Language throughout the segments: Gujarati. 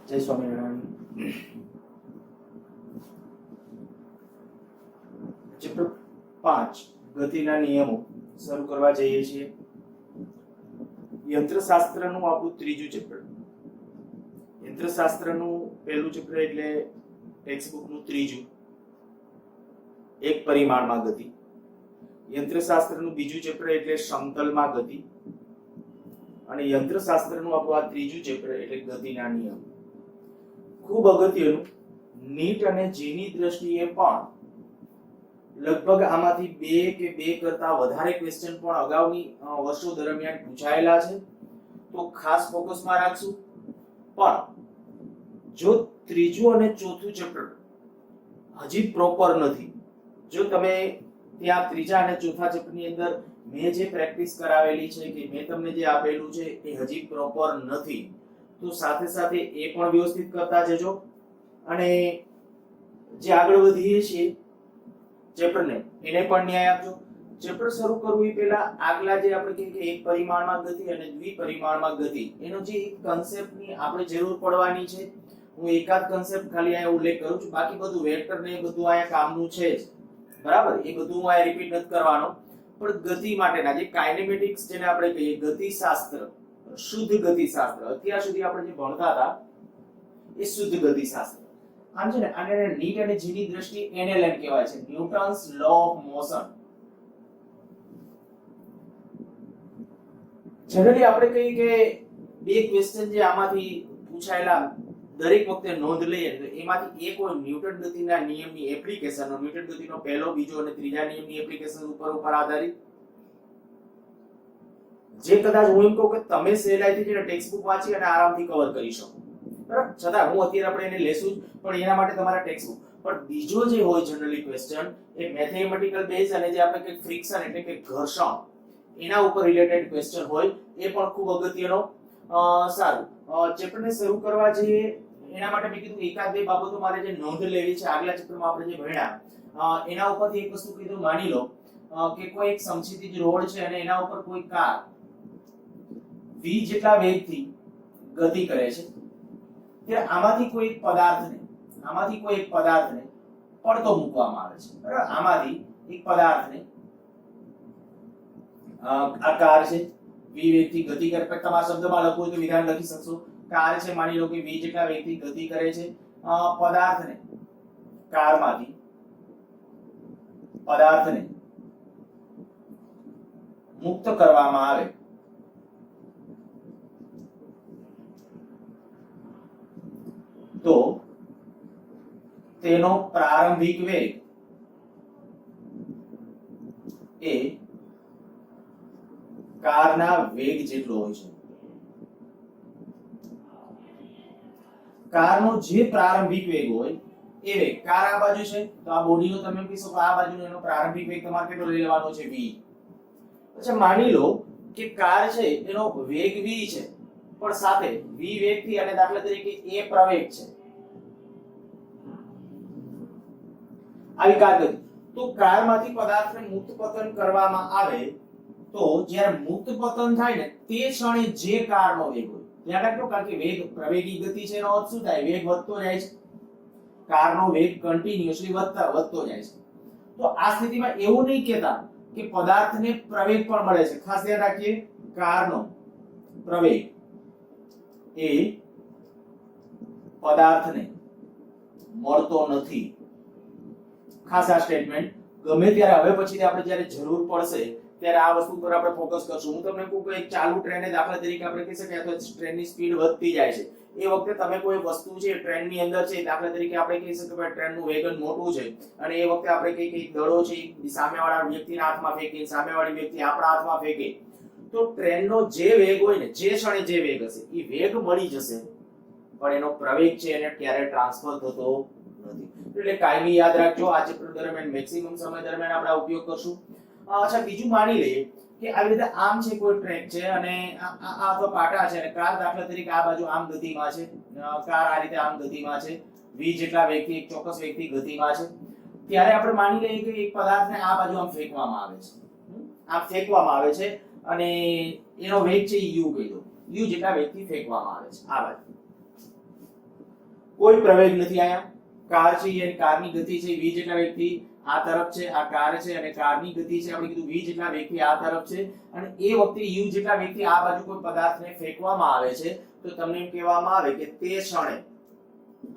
જય સ્વામિનારાયણ. ચેપ્ટર 5 ગતિના નિયમો શરૂ કરવા જઈએ છીએ. યંત્રશાસ્ત્રનું આપણું ત્રીજું ચેપ્ટર. યંત્રશાસ્ત્રનું પહેલું ચેપ્ટર એટલે ટેક્સ્ટબુકનું ત્રીજું, એક પરિમાણમાં ગતિ. યંત્રશાસ્ત્રનું બીજું ચેપ્ટર એટલે સમતલમાં ગતિ. અને યંત્રશાસ્ત્રનું આપણું આ ત્રીજું ચેપ્ટર એટલે ગતિના નિયમ. ખૂબ અગત્યનું, નીટ અને જીની દ્રષ્ટિએ પણ લગભગ આમાંથી બે કે બે કરતા વધારે ક્વેશ્ચન પણ અગાઉની વર્ષો દરમિયાન પૂછાયેલા છે, તો ખાસ ફોકસમાં રાખશું. પણ જો ત્રીજું અને ચોથું ચેપ્ટર હજી પ્રોપર નથી, જો તમે ત્યાં ત્રીજા અને ચોથા ચેપ્ટરની અંદર મેં જે પ્રેક્ટિસ કરાવેલી છે કે મેં તમને જે આપેલું છે એ હજી પ્રોપર નથી, તો સાથે સાથે એ પણ વ્યવસ્થિત કરતા જજો. અને જે આગળ વધીએ છીએ ચેપ્ટરને એને પણ ન્યાય આપજો. ચેપ્ટર શરૂ કરવું એ પહેલા આગલા જે આપણે કહીએ કે એક પરિમાણમાં ગતિ અને દ્વિપરિમાણમાં ગતિ, એનો જે એક કન્સેપ્ટની આપણે જરૂર પડવાની છે, હું એકાદ કન્સેપ્ટ ખાલી અહીંયા ઉલ્લેખ કરું છું, બાકી બધું વેક્ટર ને બધું અહીંયા કામનું છે જ, બરાબર. એ બધું હું અહીંયા રિપીટ નથી કરવાનો. પણ ગતિ માટેના જે કાઇનેમેટિક્સ જેને આપણે કહીએ ગતિશાસ્ત્ર, શુદ્ધ ગતિશાસ્ત્ર, અત્યાર સુધી આપણે જે ભણતા હતા એ શુદ્ધ ગતિશાસ્ત્ર. આમ છે ને, આને નીટ અને જીની દ્રષ્ટિએ NLM કહેવાય છે, Newton's law of motion. Generally આપણે કહીએ કે બે ક્વેશ્ચન જે આમાંથી પૂછાયેલા દરેક વખતે નોંધ લઈએ તો એમાંથી એક હોય ન્યૂટન ગતિના નિયમની એપ્લિકેશન, ન્યૂટન ગતિનો પહેલો, બીજો અને ત્રીજા નિયમની એપ્લિકેશન ઉપર આધારિત. જે કદાચ હું એમ કહું કે તમે સહેલાઈથી જેને ટેક્સ્ટબુક વાંચી અને આરામથી કવર કરી શકો, બરાબર. છતાં હું અત્યારે આપણે એને લેશું જ, પણ એના માટે તમારા ટેક્સ્ટબુક. પણ બીજો જે હોય જનરલી ક્વેશ્ચન એ મેથેમેટિકલ બેઝ અને જે આપણે કે ફ્રિક્શન એટલે કે ઘર્ષણ એના ઉપર રિલેટેડ ક્વેશ્ચન હોય, એ પણ ખૂબ અગત્યનો. સારું, ચેપ્ટરને શરૂ કરવા જઈએ એના માટે મેં કીધું એકાદ બે બાબતો મારે જે નોંધ લેવી છે. આગલા ચેપ્ટરમાં આપણે જે ભણ્યા એના ઉપરથી એક વસ્તુ કીધું, માની લો કે કોઈ એક સમક્ષિતિજ રોડ છે અને એના ઉપર કોઈ કાર v જેટલા વેગથી ગતિ કરે છે, ત્યારે આમાંથી કોઈ એક પદાર્થને પડતો મૂકવામાં આવે છે, બરાબર. આમાંથી એક પદાર્થને આ કાર છે, v વેગથી ગતિ કરે, તમારા શબ્દમાં લખવું હોય તો વિધાન લખી શકશો. કાર છે, માની લો કે v જેટલા વેગથી ગતિ કરે છે, પદાર્થને મુક્ત કરવામાં આવે તો તેનો પ્રારંભિક વેગ એ કારના વેગ જેટલો હોય છે. કારનો જે પ્રારંભિક વેગ હોય એ વેગ, કાર આ બાજુ છે તો આ બોડીનો તમે કહી શકો આ બાજુનો એનો પ્રારંભિક વેગ તમારે કેટલો લઈ લેવાનો છે? v. અચ્છા, માની લો કે કાર છે એનો વેગ v છે, પણ સાથે v વેગથી અને દાખલા તરીકે a પ્રવેગ છે, આવી કાર ગતિ, તો કારમાંથી પદાર્થને મુક્ત પતન કરવામાં આવે તો જ્યારે મુક્ત પતન થાય ને તે ક્ષણે જે કારનો વેગ હોય, ધ્યાન રાખજો, કારણ કે વેગ પ્રવેગી ગતિ છે એનો અર્થ શું થાય? વેગ વધતો જાય છે, કારનો વેગ કન્ટિન્યુઅસલી વધતો જાય છે. તો આ સ્થિતિમાં એવું નહીં કહેતા કે પદાર્થને પ્રવેગ પણ મળે છે. ખાસ ધ્યાન રાખીએ, કારનો પ્રવેગ એ પદાર્થને મળતો નથી. ખાસ આ સ્ટેટમેન્ટ ગમે ત્યારે હવે પછી આપણે જ્યારે જરૂર પડશે ત્યારે આ વસ્તુ પર આપણે ફોકસ કરશું. હું તમને કહું કે એક ચાલુ ટ્રેને દાખલા તરીકે આપણે કહી શકીએ તો ટ્રેનની સ્પીડ વધતી જાય છે, એ વખતે તમે કોઈ વસ્તુ છે ટ્રેનની અંદર છે, દાખલા તરીકે આપણે કહી શકીએ કે ટ્રેનનું વેગન મોટું છે અને એ વખતે આપણે કહીએ કે દડો છે સામેવાળા વ્યક્તિના હાથમાં ફેંકે, સામેવાળી વ્યક્તિ આપણા હાથમાં ફેંકે, તો ટ્રેનનો જે વેગ હોય ને, જે ક્ષણે જે વેગ હશે એ વેગ મળી જશે, પણ એનો પ્રવેગ છે એને ક્યારે ટ્રાન્સફર થતો નથી. એટલે કાયમી યાદ રાખજો, આ ચેપ્ટર દરમિયાન મેક્સિમમ સમય દરમિયાન આપણે ઉપયોગ કરશું. અચ્છા, બીજું માની લઈએ કે આવી રીતે આમ છે કોઈ ટ્રેક છે અને આ તો પાટા છે અને કાર દાખલા તરીકે આ બાજુ આમ ગતિમાં છે, કાર આ રીતે આમ ગતિમાં છે, v જેટલા વેગથી એક ચોક્કસ વેગથી ગતિમાં છે, ત્યારે આપણે માની લઈએ કે એક પદાર્થને આ બાજુ આમ ફેંકવામાં આવે છે અને એનો વેગ છે u કહી દો, u જેટલા વેગથી ફેંકવામાં આવે છે આ બાજુ. કોઈ પ્રવેગ નથી આયા. કાર છે એની કારની ગતિ છે v જેટલા વેગથી આ તરફ છે, આ કાર છે અને કારની ગતિ છે આપણે કીધું v જેટલા વેગથી આ તરફ છે, અને એ વખતે u જેટલા વેગથી આ બાજુ કોઈ પદાર્થને ફેંકવામાં આવે છે તો તમને એમ કહેવામાં આવે કે તે ક્ષણે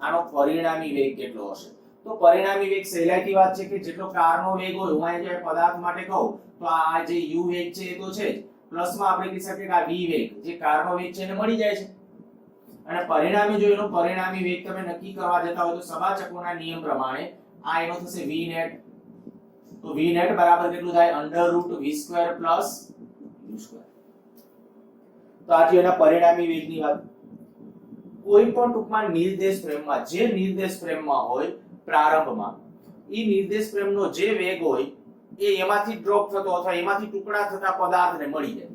આનો પરિણામી વેગ કેટલો હશે. તો પરિણામી વેગ સહેલાઈથી વાત છે કે જેટલો કારનો વેગ હોય, હું અહીં જે પદાર્થ માટે કહું તો આ જે u વેગ છે એ તો છે જ, પ્લસમાં આપણે કહી શકીએ કે આ v વેગ જે કારનો વેગ છે એને મળી જાય છે. અને પરિણામી જો એનો પરિણામી વેગ તમે નક્કી કરવા જતા હોય તો સભાચકોના નિયમ પ્રમાણે આ એનો થશે v નેટ. તો v નેટ બરાબર કેટલું થાય √v² + u². તો આ છે એના પરિણામી વેગની વાત. કોઈ પણ ટૂંકમાં નિર્દેશ ફ્રેમમાં જે નિર્દેશ ફ્રેમમાં હોય પ્રારંભમાં એ નિર્દેશ ફ્રેમનો જે વેગ હોય એ એમાંથી ડ્રોપ થતો અથવા એમાંથી ટુકડા થતા પદાર્થને મળી જાય.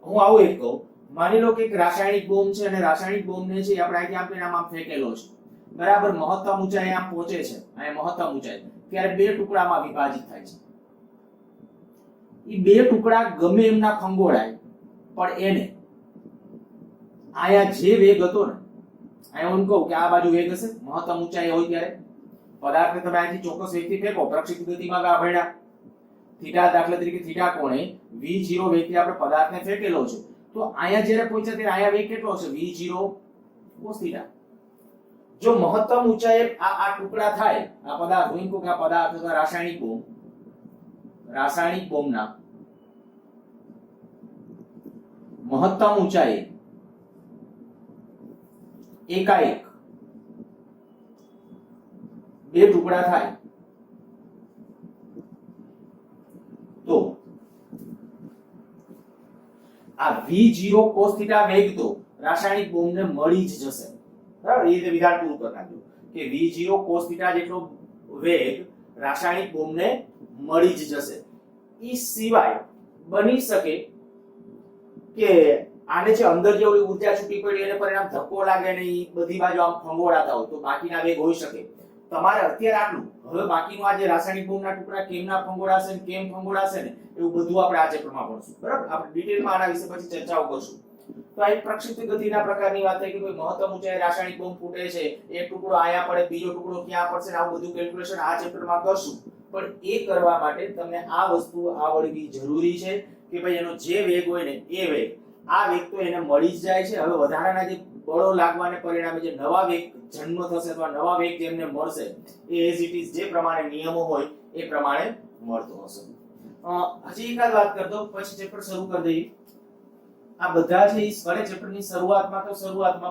હું આવું એક કહું, માની લો કે એક રાસાયણિક બોમ્બ છે અને રાસાયણિક બોમ્બને છે આપણે અહીંથી આમ ફેંકેલો છે, બરાબર મહત્તમ ઊંચાઈ આમ પહોંચે છે, અહીં મહત્તમ ઊંચાઈ, ત્યારે બે ટુકડામાં વિભાજિત થાય છે. એ બે ટુકડા ગમે એમના ફંગોળાય પણ એને આયા જે વેગ હતો ને, અહીંયા હું કહું કે આ બાજુ વેગ હશે મહત્તમ ઊંચાઈ હોય ત્યારે પદાર્થને તમે અહીંથી ચોક્કસ વેગથી ફેંકો, પ્રક્ષિપ્ત ગતિમાં આ ભણ્યા થીટા, દાખલા તરીકે થીટા કોણે v0 વેગથી આપણે પદાર્થને ફેંકેલો છે, તો અહીંયા જ્યારે પહોંચ્યા ત્યારે અહીંયા વેગ કેટલો હશે v0 cos થીટા. જો મહત્તમ ઊંચાઈએ આ ટુકડા થાય, આ પદાર્થ હું કહું કે આ પદાર્થ અથવા રાસાયણિક બોમ્બના મહત્તમ ઊંચાઈએ એકાએક બે ટુકડા થાય તો આ v0 cos થીટા વેગ તો રાસાયણિક બોમ્બને મળી જ જશે. બરાબર, એ રીતે વિધાન પૂરું કરી નાખ્યું કે v0 cos થીટા જેટલો વેગ રાસાયણિક બોમ્બને મળી જ જશે. એ સિવાય બની શકે કે આને છે અંદર જે ઓલી ઊર્જા છૂટી પડી એને પરિણામ ધક્કો લાગે ને એ બધી બાજુ આમ ફંગોળાતા હોય તો બાકીના વેગ હોઈ શકે. તમારે અત્યારે આટલું, હવે બાકીનું આ જે રાસાયણિક બોમ્બના ટુકડા કેમના ફંગોળાશે ને કેમ ફંગોળાશે ને એવું બધું આપણે આ ચેપ્ટરમાં ભણશું. બરાબર, આપણે ડિટેલમાં આના વિશે પછી ચર્ચાઓ કરશું. તો આ એક પ્રક્ષિપ્ત ગતિના પ્રકારની વાત થઈ કે કોઈ મહત્તમ ઊંચાઈએ રાસાયણિક બોમ્બ ફૂટે છે, એક ટુકડો આયા પડે, બીજો ટુકડો ક્યાં પડશે, આવું બધું કેલ્ક્યુલેશન આ ચેપ્ટરમાં કરશું. પણ એ કરવા માટે તમને આ વસ્તુ આવડવી જરૂરી છે કે ભાઈ એનો જે વેગ હોય ને એ વેગ, આ વેગ તો એને મળી જ જાય છે. હવે વધારાના જે બળો લાગવાને પરિણામે જે નવા વેગ જન્મ થશે અથવા નવા વેગ જેમને મળશે એ એઝ ઇટ ઇઝ જે પ્રમાણે નિયમો હોય એ પ્રમાણે મળતો હશે. હજી એકાદ વાત કરતો પછી ચેપ્ટર શરૂ કરી દઈએ. આ બધા છે એ ભલે ચેપ્ટરની શરૂઆતમાં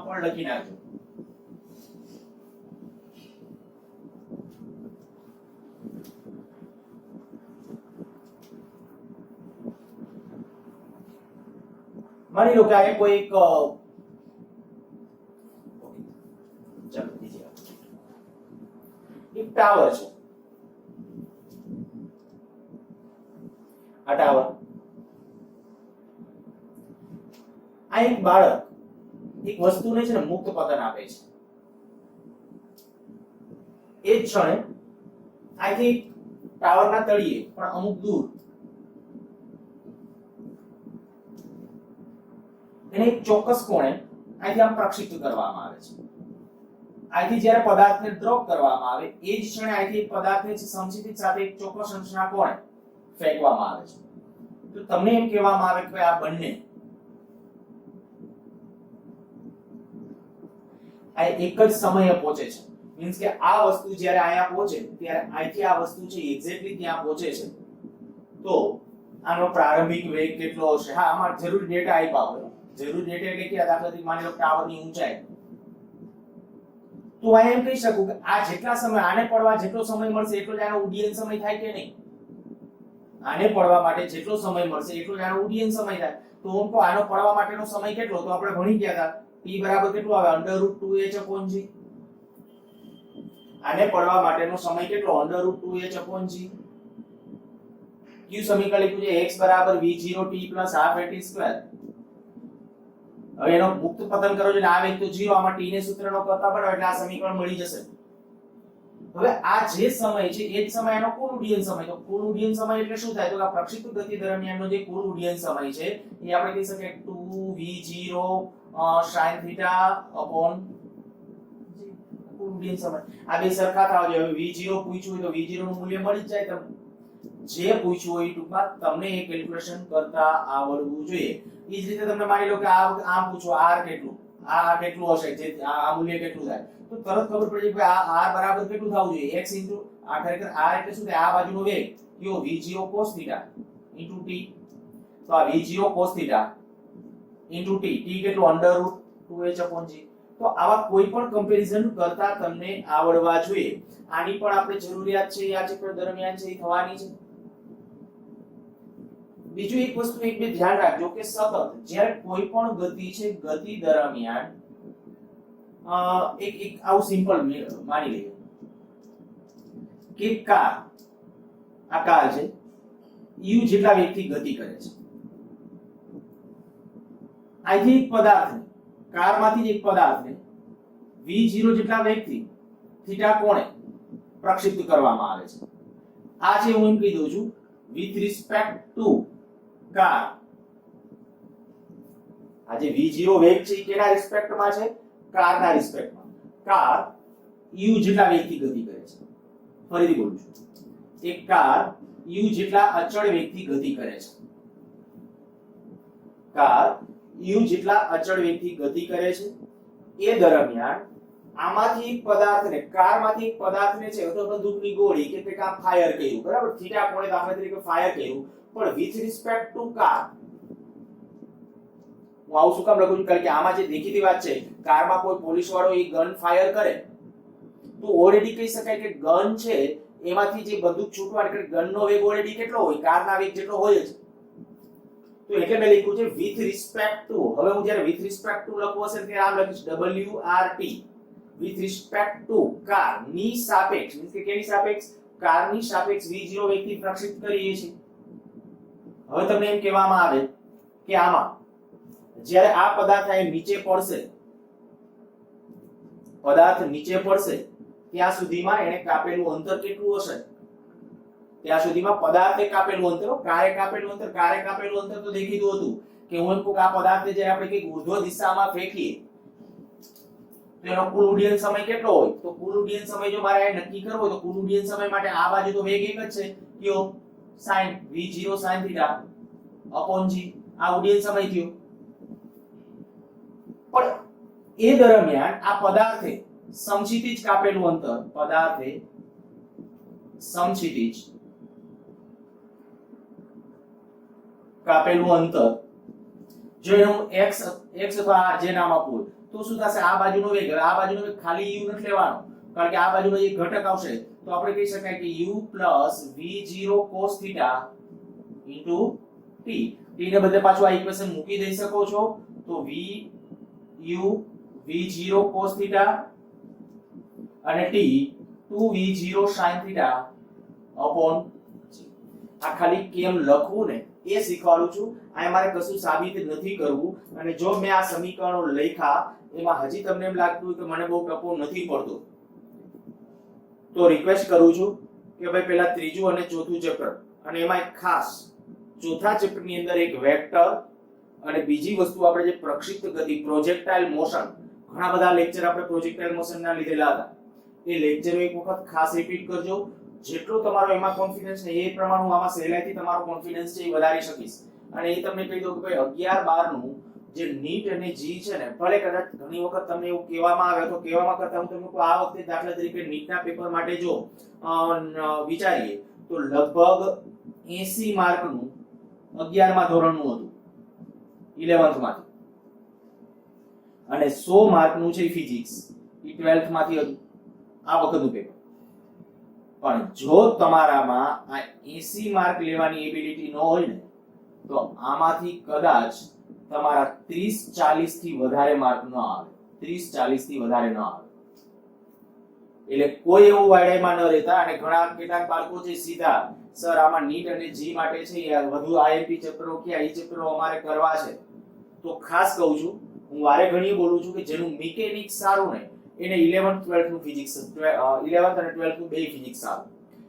પણ લખી નાખજો. માની લો કે આ કોઈ એક ટાવર છે, આ ટાવર, આ એક બાળક એક વસ્તુને છે ને મુક્ત પતન આપે છે. એ જ ક્ષણે અહીંથી ટાવરના તળિયે પણ અમુક દૂર એને એક ચોક્કસ કોણે અહીંથી આમ પ્રક્ષિપ્ત કરવામાં આવે છે. અહીંથી જ્યારે પદાર્થને ડ્રોપ કરવામાં આવે એ જ ક્ષણે અહીંથી પદાર્થને સમક્ષિતિજ સાથે એક ચોક્કસ અંશના કોણે ફેંકવામાં આવે છે. તો તમને એમ કહેવામાં આવે કે આ બંને આ એક જ સમયે પહોંચે છે. મીન્સ કે આ વસ્તુ જ્યારે અહીંયા પહોંચે ત્યારે અહીંથી આ વસ્તુ છે એક્ઝેક્ટલી ત્યાં પહોંચે છે. તો આનો પ્રારંભિક વેગ કેટલો હશે? હા, આમાં જરૂરી ડેટા આપ્યા હોય. જરૂરી ડેટા એટલે કે દાખલા તરીકે માની લો ટાવરની ઊંચાઈ, તો આ એમ કહી શકું કે આ જેટલા સમય આને પડવા જેટલો સમય મળશે એટલો જ આનો ઉડ્ડયન સમય થાય કે નહીં? આને પડવા માટે જેટલો સમય મળશે એટલો જ આનો ઉડ્ડયન સમય થાય. તો હું કહું આનો પડવા માટેનો સમય કેટલો? તો આપણે ભણી ગયા હતા p બરાબર કેટલું આવે √2h/g. આને પડવા માટેનો સમય કેટલો? √2h/g. ક્યુ સમીકરણ લખ્યું છે x બરાબર v0t + ½ at². હવે એનો મુક્ત પતન કરો એટલે આ વેગ તો 0, આમાં t ને સૂત્રનો કરતા બનાવો એટલે આ સમીકરણ મળી જશે. હવે આ જે સમય છે એ જ સમય એનો કુલ ઉડ્ડયન સમય. તો કુલ ઉડ્ડયન સમય એટલે શું થાય? તો આ પ્રક્ષિપ્ત ગતિ દરમિયાનનો જે કુલ ઉડ્ડયન સમય છે એ આપણે કહી શકીએ 2v0 sin θ/2 કુલ ઉડ્ડયન સમય આ બે સરખા થાવ જોઈએ. હવે v0 પૂછ્યું હોય તો v0 નું મૂલ્ય મળી જ જાય તમને. જે પૂછ્યું હોય ટૂંકમાં તમને એ કેલ્ક્યુલેશન કરતા આવડવું જોઈએ. એ જ રીતે તમને માની લો કે આ પૂછો r કેટલું, આ કેટલું હશે, જે આ મૂલ્ય કેટલું થાય, તો તરત ખબર પડી જાય કે આ r બરાબર કેટલું થવું જોઈએ, x આ ખરેખર r એટલે શું થાય, આ બાજુનો વેગ કયો v0 cos θ * t. તો આ v0 cos θ * t કેટલું √2h/g. તો આવા કોઈ પણ કમ્પેરિઝન કરતા તમને આવડવા જોઈએ. આની પણ આપણે જરૂરિયાત છે આ ચેપ્ટર દરમિયાન છે એ થવાની છે. બીજું એક વસ્તુ એક બે ધ્યાન રાખજો કે સતત જ્યારે કોઈ પણ ગતિ છે, ગતિ દરમિયાન એક આવું સિમ્પલ માની લઈએ કે આ કાર છે u જેટલા વેગથી ગતિ કરે છે. અહીંથી એક પદાર્થને, કારમાંથી જ એક પદાર્થને v0 જેટલા વેગથી થીટા કોણે પ્રક્ષિપ્ત કરવામાં આવે છે. આ છે હું એમ કહી દઉં છું with respect to કાર. આ જે v0 વેગ છે એ કેના રિસ્પેક્ટમાં છે, કારના રિસ્પેક્ટમાં. કાર u જેટલા વેગથી ગતિ કરે છે. ફરીથી બોલું છું, એક કાર u જેટલા અચળ વેગથી ગતિ કરે છે. કાર u જેટલા અચળ વેગથી ગતિ કરે છે. એ દરમિયાન આમાંથી એક પદાર્થને, કારમાંથી એક પદાર્થને છે અથવા બંદૂકની ગોળી કે કંઈક આમ ફાયર કર્યું, બરાબર, થીટા કોણે દાખલા તરીકે ફાયર કર્યું, પણ with respect to કાર. હું આવું શું કામ લખું છું, કારણ કે આમાં જે દેખીતી વાત છે, કારમાં કોઈ પોલીસ વાળો એ ગન ફાયર કરે તો ઓલરેડી કહી શકાય કે ગન છે એમાંથી જે બંદૂક છૂટવા નીકળે, ગનનો વેગ ઓલરેડી કેટલો હોય, કારના વેગ જેટલો હોય જ. તો એટલે મેં લખ્યું છે with respect to. હવે હું જ્યારે with respect to લખવું હશે ત્યારે આમ લખીશ WRT, with respect to car ની સાપેક્ષ, મીન્સ કે કેની સાપેક્ષ, કારની સાપેક્ષ v0 વેગથી પ્રક્ષિપ્ત કરીએ છીએ. હવે તમને એમ કહેવામાં આવે કે આમાં જ્યારે આ પદાર્થ અહીં નીચે પડશે, પદાર્થ નીચે પડશે ત્યાં સુધીમાં એને કાપેલું અંતર કેટલું હશે, ત્યાં સુધીમાં પદાર્થે કાપેલું અંતર, કારે કાપેલું અંતર, કારે કાપેલું અંતર તો દેખીતું હતું કે હું એમ કહું કે આ પદાર્થને જ્યારે આપણે કંઈક ઉર્ધ્વ દિશામાં ફેંકીએ તો એનો કુલ ઉડ્ડયન સમય કેટલો હોય, તો કુલ ઉડ્ડયન સમય જો મારે નક્કી કરવો હોય તો કુલ ઉડ્ડયન સમય માટે આ બાજુ તો વેગ એક જ છે, કયો, sin v0 sin θ/g. આ ઉડ્ડયન સમય થયો. પણ એ દરમિયાન આ પદાર્થે સમક્ષિતિજ કાપેલું અંતર, પદાર્થે સમક્ષિતિજ કાપેલું અંતર જો હું x અથવા જે નામ આપું તો શું થશે, આ બાજુનો વેગ, હવે આ બાજુનો વેગ ખાલી u નથી લેવાનો, કારણ કે આ બાજુનો એક ઘટક આવશે તો આપણે કહી શકાય કે u + v0 cos θ * t. t ને બદલે પાછું આ ઇક્વેશન મૂકી દઈ શકો છો તો u v0 cos θ અને t 2v0 sin θ/g. આ ખાલી કેમ લખવું ને એ શીખવાડું છું. આ મારે કશું સાબિત નથી કરવું. અને જો મેં આ સમીકરણો લખ્યા એમાં હજી તમને એમ લાગતું કે મને બહુ ટપો નથી પડતો તો રિક્વેસ્ટ કરું છું કે ભાઈ પહેલા ત્રીજું અને ચોથું ચેપ્ટર, અને એમાં એક ખાસ ચોથા ચેપ્ટર ની અંદર એક વેક્ટર અને બીજી વસ્તુ આપણે જે પ્રક્ષિપ્ત ગતિ, પ્રોજેક્ટાઇલ મોશન, ઘણા બધા લેક્ચર આપણે પ્રોજેક્ટાઇલ મોશન ના લીધેલા હતા, એ લેક્ચરો એક વખત ખાસ રિપીટ કરજો. જેટલો તમારો એમાં કોન્ફિડન્સ છે એ પ્રમાણે હું આમાં સહેલાઈથી તમારો કોન્ફિડન્સ છે એ વધારી શકીશ. અને એ તમને કહી દઉં કે ભાઈ 11 12 નું જે નીટ અને જી છે ને, ભલે કદાચ ઘણી વખત તમને એવું કહેવામાં આવે તો કહેવામાં કરતા હું તમને કહું, આ વખતે દાખલા તરીકે નીટના પેપર માટે જો વિચારીએ તો લગભગ 80 માર્કનું 11મા ધોરણનું હતું 11th માંથી, અને 100 માર્કનું છે ફિઝિક્સ એ 12th માંથી હતું આ વખતનું પેપર. પણ જો તમારામાં આ 80 માર્ક લેવાની એબિલિટી ન હોય ને તો આમાંથી કદાચ તમારા 30 40 થી વધારે માર્ક ન આવે, 30 40 થી વધારે ન આવે. એટલે કોઈ એવું વાયડામાં ન રહેતા. અને ઘણા કેટલાક બાળકો છે સીધા સર આમાં નીટ અને જી માટે છે યાર વધુ આઈએમપી ચેપ્ટરો કે આઈ ચેપ્ટરો અમારે કરવા છે, તો ખાસ કહું છું, હું વારે ઘણી બોલું છું કે જેનું મિકેનિક્સ સારું ને એને 11th 12th નું ફિઝિક્સ, 11th અને 12th નું બે ફિઝિક્સ સારું.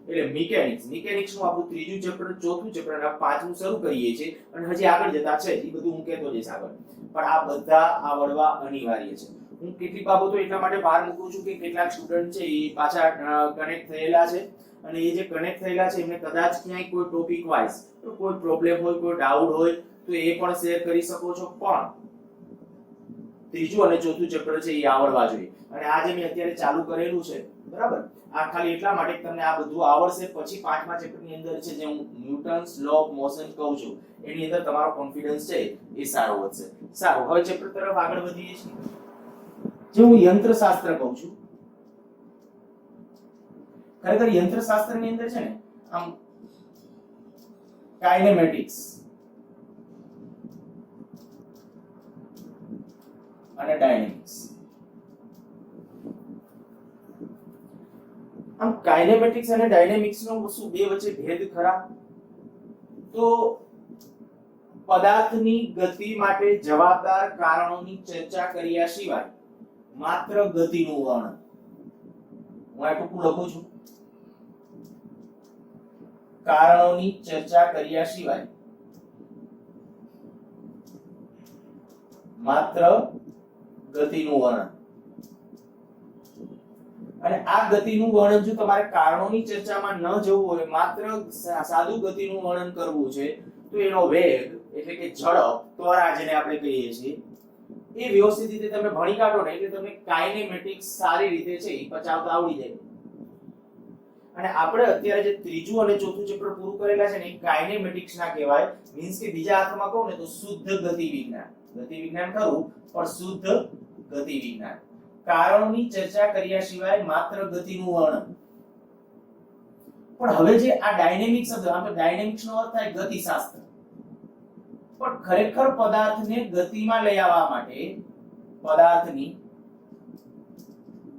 એટલે મિકેનિક્સ નું આપણું ત્રીજું ચેપ્ટર, ચોથું ચેપ્ટર અને પાંચમું શરૂ કરીએ છીએ અને હજી આગળ જતા છે, એ બધું હું કહેતો જઈશ આગળ. પણ આ બધા આવડવા અનિવાર્ય છે. હું કેટલીક બાબતો એટલા માટે ભાર મૂકું છું કે કેટલાક સ્ટુડન્ટ છે એ પાછા કનેક્ટ થયેલા છે અને એ જે કનેક્ટ થયેલા છે એમને કદાચ ક્યાંય કોઈ ટોપિક વાઇઝ કોઈ પ્રોબ્લેમ હોય, કોઈ ડાઉટ હોય તો એ પણ શેર કરી શકો છો, પણ ત્રીજું અને ચોથું ચેપ્ટર છે એ આવડવા જોઈએ. અને આ જે મેં અત્યારે ચાલુ કરેલું છે બરાબર, આ ખાલી એટલા માટે કે તમને આ બધું આવડશે, પછી પાંચમા ચેપ્ટરની અંદર છે જે હું ન્યૂટન્સ લો ઓફ મોશન કહું છું એની અંદર તમારો કોન્ફિડન્સ છે એ સારો વધશે. સારું, હવે ચેપ્ટર તરફ આગળ વધીએ છીએ. જે હું યંત્રશાસ્ત્ર કહું છું, ખરેખર યંત્રશાસ્ત્રની અંદર છે ને આમ કાઇનેમેટિક્સ અને ડાયનેમિક્સ, આમ કાઇનેમેટિક્સ અને ડાયનેમિક્સ નો શું બે વચ્ચે ભેદ ખરા? તો પદાર્થની ગતિ માટે જવાબદાર કારણોની ચર્ચા કર્યા સિવાય માત્ર ગતિનું વર્ણન, હું આ ટૂંકું લખું છું, કારણોની ચર્ચા કર્યા સિવાય માત્ર ગતિનું વર્ણન. અને આ ગતિનું વર્ણન જો તમારે કારણોની ચર્ચામાં ન જવું હોય, માત્ર સાદું ગતિનું વર્ણન કરવું છે, તો એનો વેગ એટલે કે ઝડપ, ત્વરા જેને આપણે કહીએ છીએ, એ વ્યવસ્થિત રીતે તમે ભણી કાઢો ને એટલે તમને કાઇનેમેટિક્સ સારી રીતે છે એ પચાવતા આવડી જાય. અને આપણે અત્યારે જે ત્રીજું અને ચોથું ચેપ્ટર પૂરું કરેલા છે ને એ કાઇનેમેટિક્સ ના કહેવાય, મીન્સ કે બીજા અર્થમાં કહું ને તો શુદ્ધ ગતિ વિજ્ઞાન. ગતિ વિજ્ઞાન ખરું પણ શુદ્ધ ગતિ વિજ્ઞાન. કારણોની ચર્ચા કર્યા સિવાય માત્ર ગતિનું વર્ણન. પણ હવે જે આ ડાયનેમિક શબ્દ, આમ તો ડાયનેમિક્સ નો અર્થ થાય ગતિશાસ્ત્ર, પણ ખરેખર પદાર્થને ગતિમાં લઈ આવવા માટે, પદાર્થની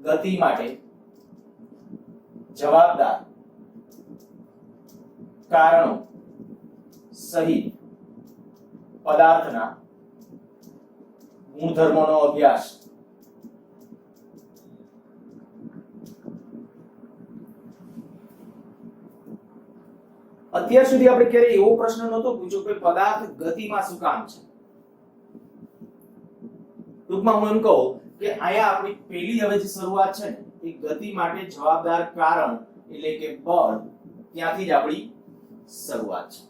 ગતિ માટે જવાબદાર કારણો સહિત પદાર્થના ગુણધર્મોનો અભ્યાસ. અત્યાર સુધી આપણે ક્યારે એવો પ્રશ્ન નહોતો પૂછ્યો કે પદાર્થ ગતિમાં શું કામ છે. ટૂંકમાં હું એમ કહું કે આયા આપણી પહેલી હવે જે શરૂઆત છે ને એ ગતિ માટે જવાબદાર કારણ એટલે કે બળ, ત્યાંથી જ આપણી શરૂઆત છે.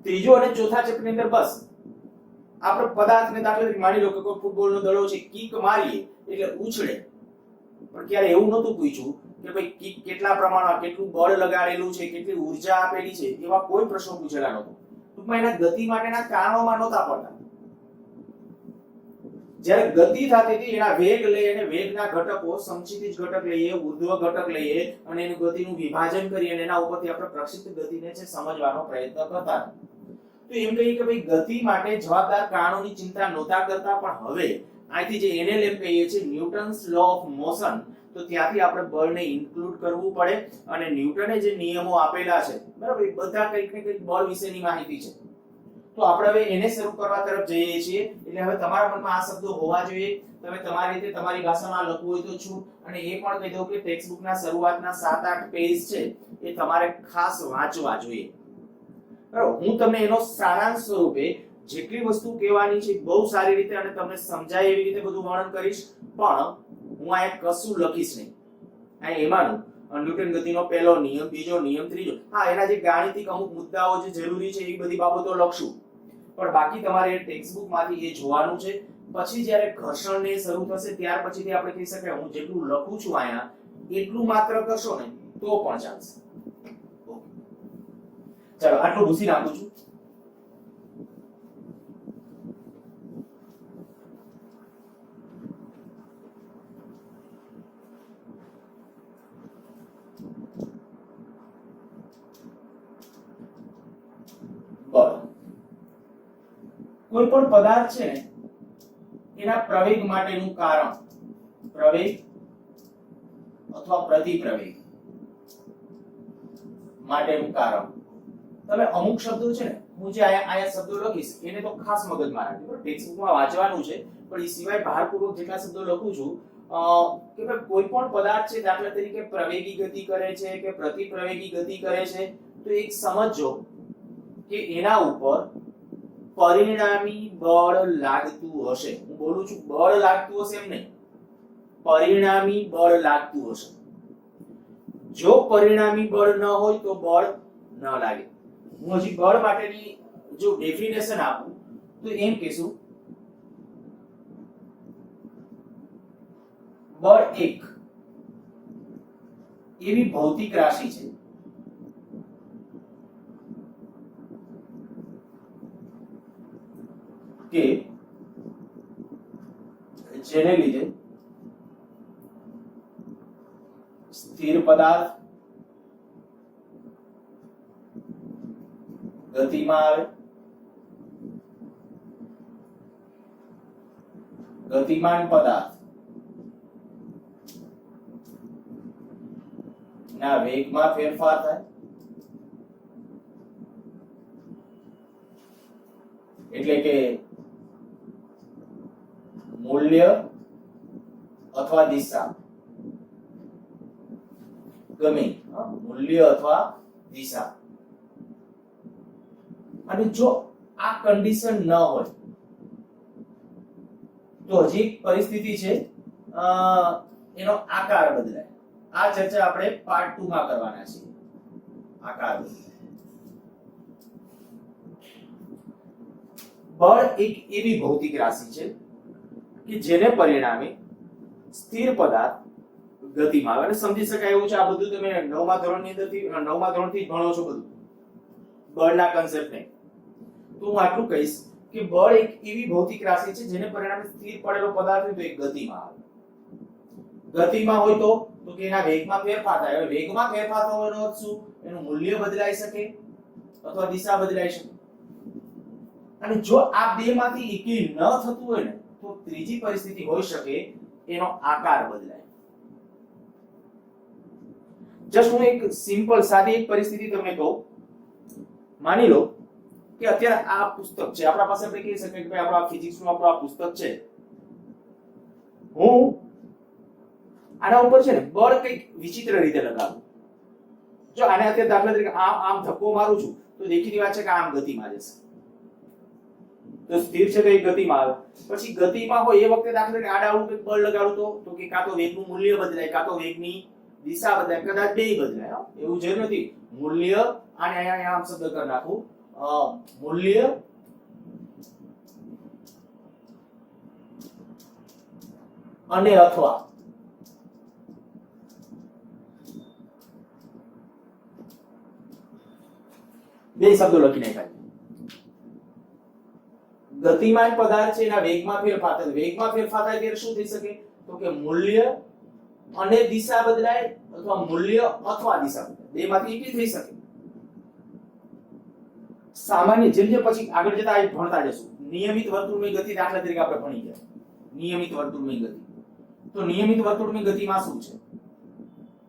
ત્રીજો અને ચોથા ચેપ્ટરની અંદર બસ આપણે પદાર્થને દાખલા તરીકે માની લો કે કોઈ ફૂટબોલનો દડો છે, કિક મારીએ એટલે ઉછળે, પણ ક્યારે એવું નહોતું પૂછ્યું કે ભાઈ કિક કેટલા પ્રમાણમાં, કેટલું બળ લગાડેલું છે, કેટલી ઊર્જા આપેલી છે, એવા કોઈ પ્રશ્નો પૂછેલા નહોતો. ટૂંકમાં એના ગતિ માટેના કારણોમાં નહોતા પડતા. જ્યારે ગતિ થતી હતી એના વેગ લઈ અને વેગના ઘટકો, સમક્ષિતિજ ઘટક લઈએ, ઉર્ધ્વ ઘટક લઈએ અને એનું ગતિનું વિભાજન કરી અને એના ઉપરથી આપણે પ્રક્ષિપ્ત ગતિને છે સમજવાનો પ્રયત્ન કરતા. તો એમ કહીએ કે ભાઈ ગતિ માટે જવાબદાર કારણોની ચિંતા નહોતા કરતા, પણ હવે અહીંથી જે NLM કહીએ છીએ ન્યૂટન્સ લો ઓફ મોશન, તો ત્યાંથી આપણે બળને ઇન્ક્લુડ કરવું પડે. અને ન્યૂટને જે નિયમો આપેલા છે બરાબર, એ બધા કંઈક ને કંઈક બળ વિશેની માહિતી છે. તો આપણે હવે એને શરૂ કરવા તરફ જઈએ છીએ. એટલે હવે તમારા મનમાં આ શબ્દો હોવા જોઈએ. તમે તમારી રીતે તમારી ભાષામાં લખવું હોય તો છું. અને એ પણ કહી દઉં કે ટેક્સ્ટબુકના શરૂઆતના 7-8 પેજ છે એ તમારે ખાસ વાંચવા જોઈએ. બરાબર, હું તમને એનો સારાંશ સ્વરૂપે જેટલી વસ્તુ કહેવાની છે બહુ સારી રીતે અને તમને સમજાય એવી રીતે બધું વર્ણન કરીશ, પણ હું આ કશું લખીશ નહીં. આ એમાંનું ન્યૂટન ગતિનો પહેલો નિયમ, બીજો નિયમ, ત્રીજો, હા એના જે ગાણિતિક અમુક મુદ્દાઓ જે જરૂરી છે એ બધી બાબતો લખશું, પણ બાકી તમારે ટેક્સ્ટબુકમાંથી એ જોવાનું છે. પછી જ્યારે ઘર્ષણ ને શરૂ થશે ત્યાર પછીથી આપણે કહી શકાય હું જેટલું લખું છું અહીંયા એટલું માત્ર કરશો ને તો પણ ચાલશે. ચાલો આટલું ભૂસી નાખું છું. કોઈ પણ પદાર્થ છે ને એના પ્રવેગ માટેનું કારણ, પ્રવેગ અથવા પ્રતિપ્રવેગ માટેનું કારણ, તમે અમુક શબ્દો છે ને હું જે આયા શબ્દો લખીશ એને તો ખાસ મગજમાં રાખજો. ટેક્સ્ટબુકમાં વાંચવાનું છે પણ એ સિવાય ભારપૂર્વક જેટલા શબ્દો લખું છું કે ભાઈ કોઈ પણ પદાર્થ છે દાખલા તરીકે પ્રવેગી ગતિ કરે છે કે પ્રતિપ્રવેગી ગતિ કરે છે, તો એક સમજો કે એના ઉપર પરિણામી બળ લાગતું હશે, હું બોલું છું બળ લાગતું હશે એમ નહીં, પરિણામી બળ લાગતું હશે. જો પરિણામી બળ ન હોય તો બળ ન લાગે. હું હજી બળ માટેની જો ડેફિનેશન આપું તો એમ કહેશું બળ એક એવી ભૌતિક રાશિ છે કે જેને લીધે સ્થિર પદાર્થ ગતિમાં આવે, ગતિમાન પદાર્થ ના વેગમાં ફેરફાર થાય, એટલે કે મૂલ્ય અથવા દિશા ગમે, મૂલ્ય અથવા દિશા. અને જો આ કન્ડિશન ન હોય તો હજી એક પરિસ્થિતિ છે, એનો આકાર બદલાય. આ ચર્ચા આપણે પાર્ટ 2 માં કરવાના છીએ. આકાર બળ એક એવી ભૌતિક રાશિ છે કે જેને પરિણામે સ્થિર પદાર્થ ગતિમાં આવે. સમજી શકાય એવું છે. આ બધું તમે 9મા ધોરણની અંદરથી 9મા ધોરણથી ભણો છો બધું બળના કન્સેપ્ટને. તો હું આટલું કહીશ કે બળ એક એવી ભૌતિક રાશિ છે જેને પરિણામે સ્થિર પડેલો પદાર્થ હોય તો એ ગતિમાં આવે. ગતિમાં હોય તો કે એના વેગમાં ફેરફાર થાય. હવે વેગમાં ફેરફાર થવાનો અર્થ શું? એનું મૂલ્ય બદલાઈ શકે અથવા દિશા બદલાઈ શકે. અને જો આ બેમાંથી એકેય ન થતું હોય ને તો ત્રીજી પરિસ્થિતિ હોઈ શકે, એનો આકાર બદલાય. જસ્ટ હું એક સિમ્પલ સાદી એક પરિસ્થિતિ તમને કહું. માની લો કે અત્યારે આ પુસ્તક છે આપણા પાસે, આપણે કહી શકીએ કે ભાઈ આપણા ફિઝિક્સનું આપણું આ પુસ્તક છે. હું આના ઉપર છે ને બળ કંઈક વિચિત્ર રીતે લગાવું. જો આને અત્યારે દાખલા તરીકે આમ ધક્કો મારું છું તો દેખીતી વાત છે કે આમ ગતિમાં જશે. તો સ્થિર છે તો એ ગતિમાં આવે. પછી ગતિમાં હોય એ વખતે દાખલા તરીકે આડા આવું બળ લગાડું તો કે કાં તો વેગનું મૂલ્ય બદલાય, કાં તો વેગની દિશા બદલાય, કદાચ બેય બદલાય. એવું જરૂર નથી. મૂલ્ય અને અહીંયા આમ શબ્દ કરી નાખું, મૂલ્ય અને અથવા બે શબ્દો લખી નાખ્યા. ગતિમાન પદાર્થ છે એના વેગમાં ફેરફાર થાય. વેગમાં ફેરફાર થાય ત્યારે શું થઈ શકે? તો કે મૂલ્ય અને દિશા બદલાય અથવા મૂલ્ય અથવા દિશા બદલાય. બેમાંથી એક થઈ શકે. સામાન્ય જેમ જેમ પછી આગળ જતા ભણતા જશું નિયમિત વર્તુળની ગતિ દાખલા તરીકે આપણે ભણી ગયા. નિયમિત વર્તુળની ગતિ. તો નિયમિત વર્તુળની ગતિમાં શું છે?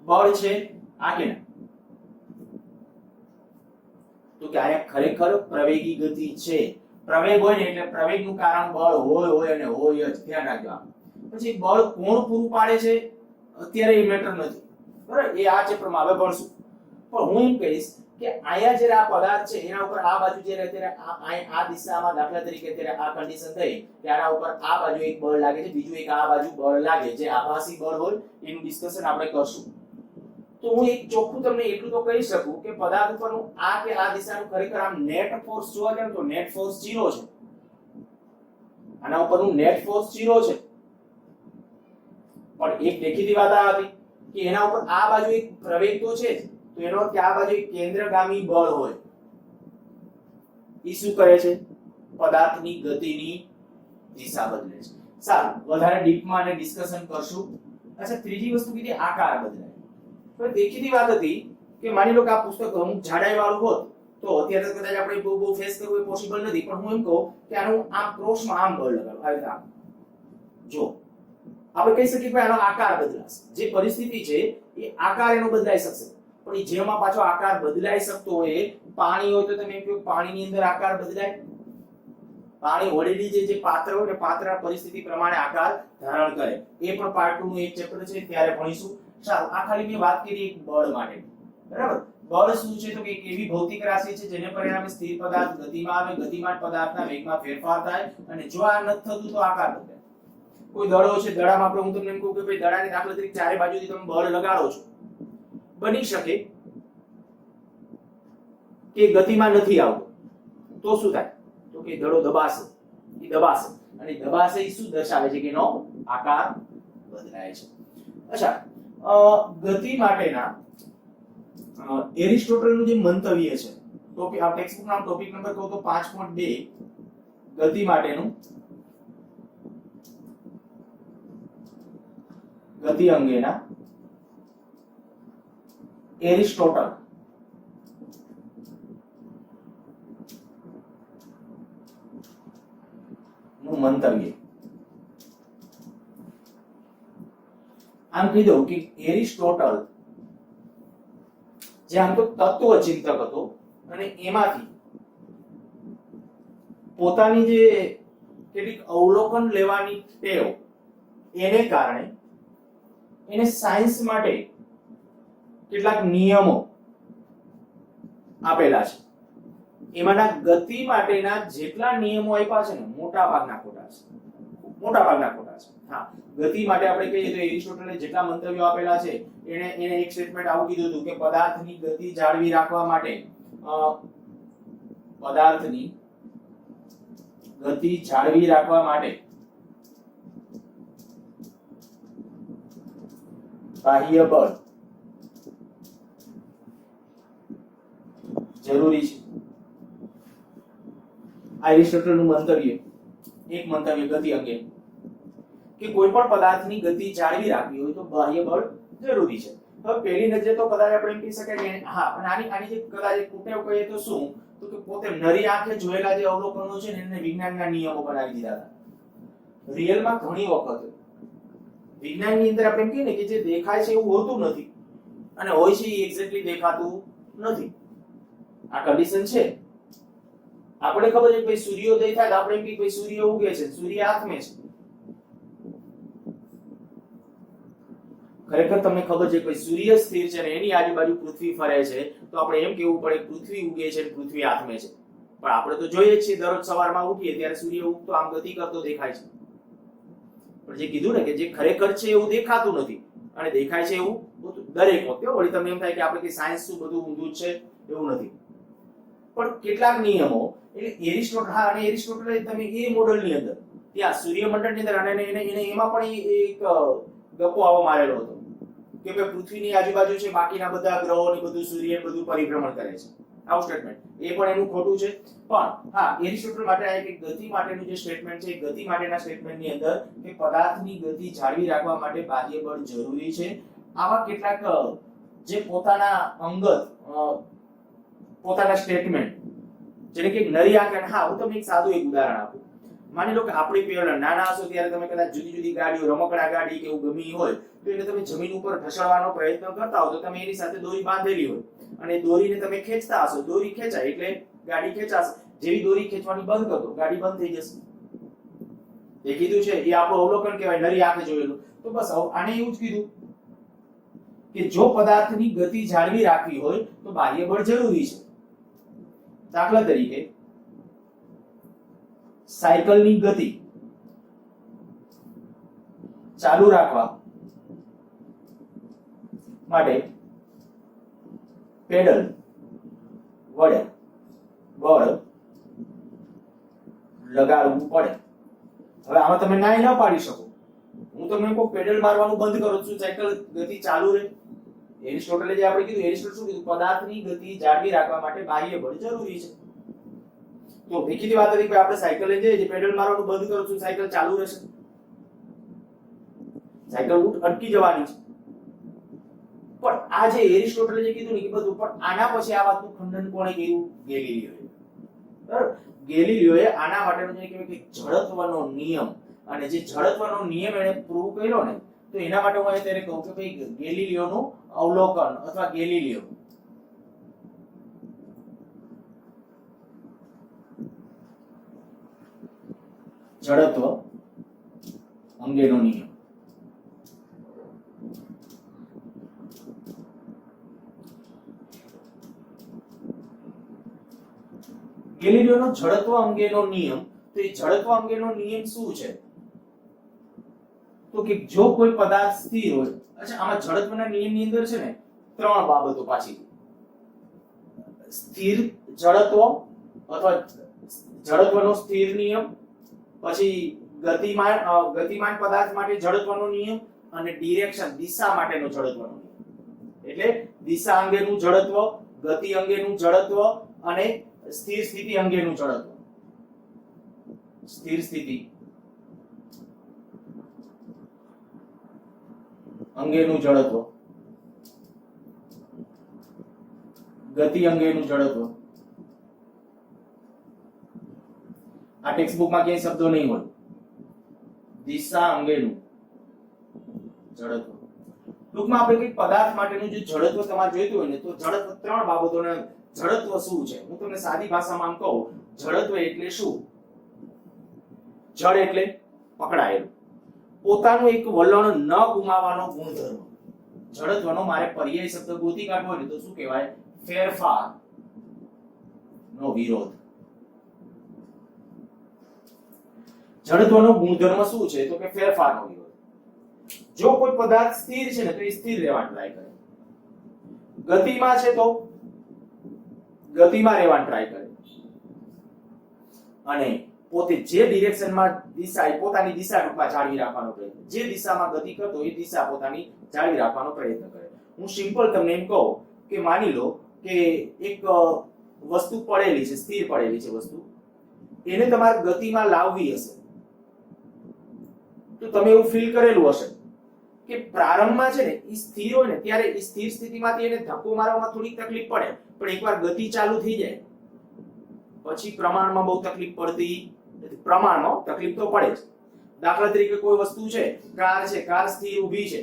બળ છે આ કે ના? તો કે આ ખરેખર પ્રવેગી ગતિ છે. પ્રવેગ હોય ને એટલે પ્રવેગનું કારણ બળ હોય અને હોય જ. ધ્યાન રાખજો. પછી બળ કોણ પૂરું પાડે છે અત્યારે એ મેટર નથી, બરાબર? એ આ ચેપ્ટરમાં હવે ભણશું. પણ હું એમ કહીશ કે આયા જે આ પદાર્થ છે એના ઉપર આ બાજુ જે અત્યારે આ દિશામાં દાખલા તરીકે અત્યારે આ કન્ડિશન થઈ કે આના ઉપર આ બાજુ એક બળ લાગે છે, બીજું એક આ બાજુ બળ લાગે, જે આભાસી બળ હોય એનું ડિસ્કશન આપણે કરશું. તો હું એક ચોખ્ખું તમને એટલું તો કહી શકું કે પદાર્થ ઉપરનું આ કે આ દિશાનું ખરેખર આમ નેટ ફોર્સ જોવા જાય તો નેટ ફોર્સ 0 છે. આના ઉપરનું નેટ ફોર્સ 0 છે. પણ એક દેખીતી વાત આ હતી કે એના ઉપર આ બાજુ એક પ્રવેગ તો છે તો એનો અર્થ કે આ બાજુ એક કેન્દ્રગામી બળ હોય. એ શું કરે છે? પદાર્થની ગતિની દિશા બદલે છે. સારું, વધારે ડીપમાં આને ડિસ્કશન કરશું. અચ્છા, ત્રીજી વસ્તુ કીધી આકાર બદલાય. તો દેખીતી વાત હતી કે માની લો કે આ પુસ્તક અમુક જાડાઈ વાળું હોત તો અત્યારે કદાચ આપણે બહુ ફેસ કરવું એ પોસિબલ નથી. પણ હું એમ કહું કે આનું આમ ક્રોસમાં આમ બળ લગાડો, આવી રીતે આમ. જો આપણે કહી શકીએ કે આનો આકાર બદલાશે. જે પરિસ્થિતિ છે એ આકાર એનો બદલાઈ શકશે. પણ એ જેમાં પાછો આકાર બદલાઈ શકતો હોય, પાણી હોય તો તમે એમ કહો પાણીની અંદર આકાર બદલાય. પાણી ઓલરેડી જે પાત્ર હોય ને પાત્ર પરિસ્થિતિ પ્રમાણે આકાર ધારણ કરે. એ પણ પાર્ટ 2 નું એક ચેપ્ટર છે ત્યારે ભણીશું. સારું, આ ખાલી મેં વાત કરી એક બળ માટે, બરાબર? બળ શું છે તો કે એક એવી ભૌતિક રાશિ છે જેને પરિણામે સ્થિર પદાર્થ ગતિમાં આવે, ગતિમાન પદાર્થના વેગમાં ફેરફાર થાય અને જો આ નથી થતું તો આકાર બદલાય. કોઈ દડો છે, દડામાં આપણે હું તમને એમ કહું કે ભાઈ દડાની દાખલા તરીકે ચારે બાજુથી તમે બળ લગાડો છો, બની શકે કે ગતિમાં નથી આવતો, તો શું થાય તો કે દડો દબાશે, એ દબાશે અને દબાશે એ શું દર્શાવે છે કે એનો આકાર બદલાય છે. અચ્છા, ગતિ માટેના એરિસ્ટોટલનું જે મંતવ્ય છે, ટોપિક આ ટેક્સ્ટ બુકના ટોપિક નંબર કહું તો 5.2 ગતિ માટેનું ગતિ અંગેના એરિસ્ટોટલ નું મંતવ્ય. આમ કહી દઉં કે એરિસ્ટોટલ જે આમ તો તત્વચિંતક હતો અને એમાંથી પોતાની જે કેટલીક અવલોકન લેવાની ટેવ એને કારણે એને સાયન્સ માટે કેટલાક નિયમો આપેલા છે. એમાંના ગતિ માટેના જેટલા નિયમો આપ્યા છે ને મોટા ભાગના ખોટા છે. હા, ગતિ માટે આપણે કહીએ તો એરિસ્ટોટલે જેટલા મંતવ્યો આપેલા છે એને એક સ્ટેટમેન્ટ આવું કીધું હતું કે પદાર્થની ગતિ જાળવી રાખવા માટે બાહ્ય બળ જરૂરી છે. એરિસ્ટોટલનું મંતવ્ય, એક મંતવ્ય ગતિ અંગે કે કોઈ પણ પદાર્થની ગતિ જાળવી રાખવી હોય તો બાહ્ય બળ જરૂરી છે. હવે પહેલી નજરે તો કદાચ આપણે એમ કહી શકાય કે હા, પણ આની જે કદાચ કુટેવ કહીએ તો શું તો કે પોતે નરી આંખે જોયેલા જે અવલોકનો છે ને એને વિજ્ઞાનના નિયમો બનાવી દીધા હતા. રિયલમાં ઘણી વખત વિજ્ઞાનની અંદર આપણે એમ કહીએ ને કે જે દેખાય છે એવું હોતું નથી અને હોય છે એ એક્ઝેક્ટલી દેખાતું નથી. આ કન્ડિશન છે. આપણે ખબર છે કે ભાઈ સૂર્યોદય થાય તો આપણે એમ કે ભાઈ સૂર્ય ઉગે છે, સૂર્ય આથમે છે. ખરેખર તમને ખબર છે કે સૂર્ય સ્થિર છે અને એની આજુબાજુ પૃથ્વી ફરે છે તો આપણે એમ કહેવું પડે કે પૃથ્વી ઉગે છે અને પૃથ્વી આથમે છે. પણ આપણે તો જોઈએ જ છીએ દરરોજ સવારમાં ઉઠીએ ત્યારે સૂર્ય ઉગતો આમ ગતિ કરતો દેખાય છે. પણ જે કીધું ને કે જે ખરેખર છે એવું દેખાતું નથી અને દેખાય છે એવું દરેક વખતે. વળી તમને એમ થાય કે આપણે કે સાયન્સ શું બધું ઊંધું છે, એવું નથી. પણ કેટલાક નિયમો એટલે એરિસ્ટોટલ, હા, અને એરિસ્ટોટલે તમે એ મોડલની અંદર ત્યાં સૂર્યમંડળની અંદર અને એને એમાં પણ એક ગપ્પો આવો મારેલો હતો કે ભાઈ પૃથ્વીની આજુબાજુ છે બાકીના બધા ગ્રહો ને બધું સૂર્ય બધું પરિભ્રમણ કરે છે. આવું સ્ટેટમેન્ટ એ પણ એનું ખોટું છે. પણ હા, એરિસ્ટોટલ માટે આ એક ગતિ માટેનું જે સ્ટેટમેન્ટ છે, ગતિ માટેના સ્ટેટમેન્ટની અંદર કે પદાર્થની ગતિ જાળવી રાખવા માટે બાહ્ય બળ જરૂરી છે. આવા કેટલાક જે પોતાના સ્ટેટમેન્ટ જેને કે નરી આંખે, હા, હું તમને એક સાદું એક ઉદાહરણ આપું. માની લો કે આપણી પહેલા નાના હશો ત્યારે તમે કદાચ જુદી જુદી ગાડીઓ, રમકડા ગાડી કે એવું ગમી હોય તો એને તમે જમીન ઉપર ઢસડવાનો પ્રયત્ન કરતા હો તો તમે એની સાથે દોરી બાંધેલી હોય અને દોરીને તમે ખેંચતા હશો, દોરી ખેંચાય એટલે ગાડી ખેંચાશે. જેવી દોરી ખેંચવાની બંધ કરતો ગાડી બંધ થઈ જશે. એ કીધું છે એ આપણું અવલોકન કહેવાય, નરી આંખે જોયેલું. તો બસ આને એવું જ કીધું કે જો પદાર્થની ગતિ જાળવી રાખવી હોય તો બાહ્ય બળ જરૂરી છે. દાખલા તરીકે સાયકલની ગતિ ચાલુ રાખવા માટે પેડલ વડે બળ લગાડવું પડે. હવે આમાં તમે ના ન પાડી શકો. હું તમને કહું પેડલ મારવાનું બંધ કરો છું સાયકલ ગતિ ચાલુ રહે. એરિસ્ટોટલે જે આપણે કીધું, એરિસ્ટોટલ શું કીધું, પદાર્થની ગતિ જાળવી રાખવા માટે બાહ્ય બળ જરૂરી છે. તો દેખીતી વાત હતી કે આપણે સાયકલ લઈને જઈએ, પેડલ મારવાનું બંધ કરો છું સાયકલ ચાલુ રહેશે, સાયકલ અટકી જવાની છે. પણ આ જે એરિસ્ટોટલે જે કીધું ને કે બધું, પણ આના પછી આ વાતનું ખંડન કોણે કર્યું? ગેલિલિયોએ. બરાબર? ગેલિલિયોએ આના માટેનો જે કહેવાય કે જડત્વનો નિયમ, અને જે જડત્વનો નિયમ એને પ્રૂવ કર્યો ને, તો એના માટે હું અત્યારે કહું કે ભાઈ ગેલિલિયોનું અવલોકન અથવા ગેલિલિયો જડત્વ અંગેનો નિયમ. ગેલિલિયોનો જડત્વ અંગેનો નિયમ, તો એ જડત્વ અંગેનો નિયમ શું છે? તો કે જો કોઈ પદાર્થ સ્થિર હોય, અચ્છા આમાં જડત્વના નિયમની અંદર છે ને ત્રણ બાબતો પાછી, સ્થિર જડત્વ અથવા જડત્વનો સ્થિર નિયમ, પછી ગતિમાન પદાર્થ માટે જડત્વનો નિયમ અને ડિરેક્શન દિશા માટેનો જડત્વનો નિયમ. એટલે દિશા અંગેનું જડત્વ, ગતિ અંગેનું જડત્વ અને સ્થિર સ્થિતિ અંગેનું જડત્વ. સ્થિર સ્થિતિ અંગેનું જડત્વ, ગતિ અંગેનું જડત્વ. આ ટેક્સ્ટ બુકમાં ક્યાંય શબ્દો નહીં હોય. દિશા અંગેનું જડત્વ. ટૂંકમાં આપણે કઈ પદાર્થ માટેનું જે જડત્વ તમારે જોઈતું હોય ને, તો જડત્વ ત્રણ બાબતોને. જડત્વ શું છે હું તમને સાદી ભાષામાં આમ કહું, જડત્વ એટલે શું? જડ એટલે પકડાયેલું, પોતાનું એક વલણ ન ગુમાવવાનો ગુણધર્મ. જડત્વનો મારે પર્યાય શબ્દ ગોતી કાઢવો હોય ને તો શું કહેવાય? ફેરફાર નો વિરોધ. જડત્વનો ગુણધર્મ શું છે? તો કે ફેરફારનો વિરોધ. જો કોઈ પદાર્થ સ્થિર છે ને તો એ સ્થિર રહેવાનું ટ્રાય કરે, ગતિમાં છે તો ગતિમાં રહેવાનું ટ્રાય કરે, અને પોતે જે ડિરેક્શનમાં દિશા એ પોતાની દિશા ટૂંકમાં જાળવી રાખવાનો પ્રયત્ન, જે દિશામાં ગતિ કરતો એ દિશા પોતાની જાળવી રાખવાનો પ્રયત્ન કરે. હું સિમ્પલ તમને એમ કહું કે માની લો કે એક વસ્તુ પડેલી છે, સ્થિર પડેલી છે વસ્તુ, એને તમારે ગતિમાં લાવવી હશે તો તમે એવું ફીલ કરેલું હશે કે પ્રારંભમાં છે ને એ સ્થિર હોય ને ત્યારે એ સ્થિર સ્થિતિમાંથી એને ધક્કો મારવામાં થોડી તકલીફ પડે, પણ એકવાર ગતિ ચાલુ થઈ જાય પછી પ્રમાણમાં બહુ તકલીફ પડતી નથી. પ્રમાણમાં તકલીફ તો પડે જ. દાખલા તરીકે કોઈ વસ્તુ છે, કાર છે, કાર સ્થિર ઊભી છે,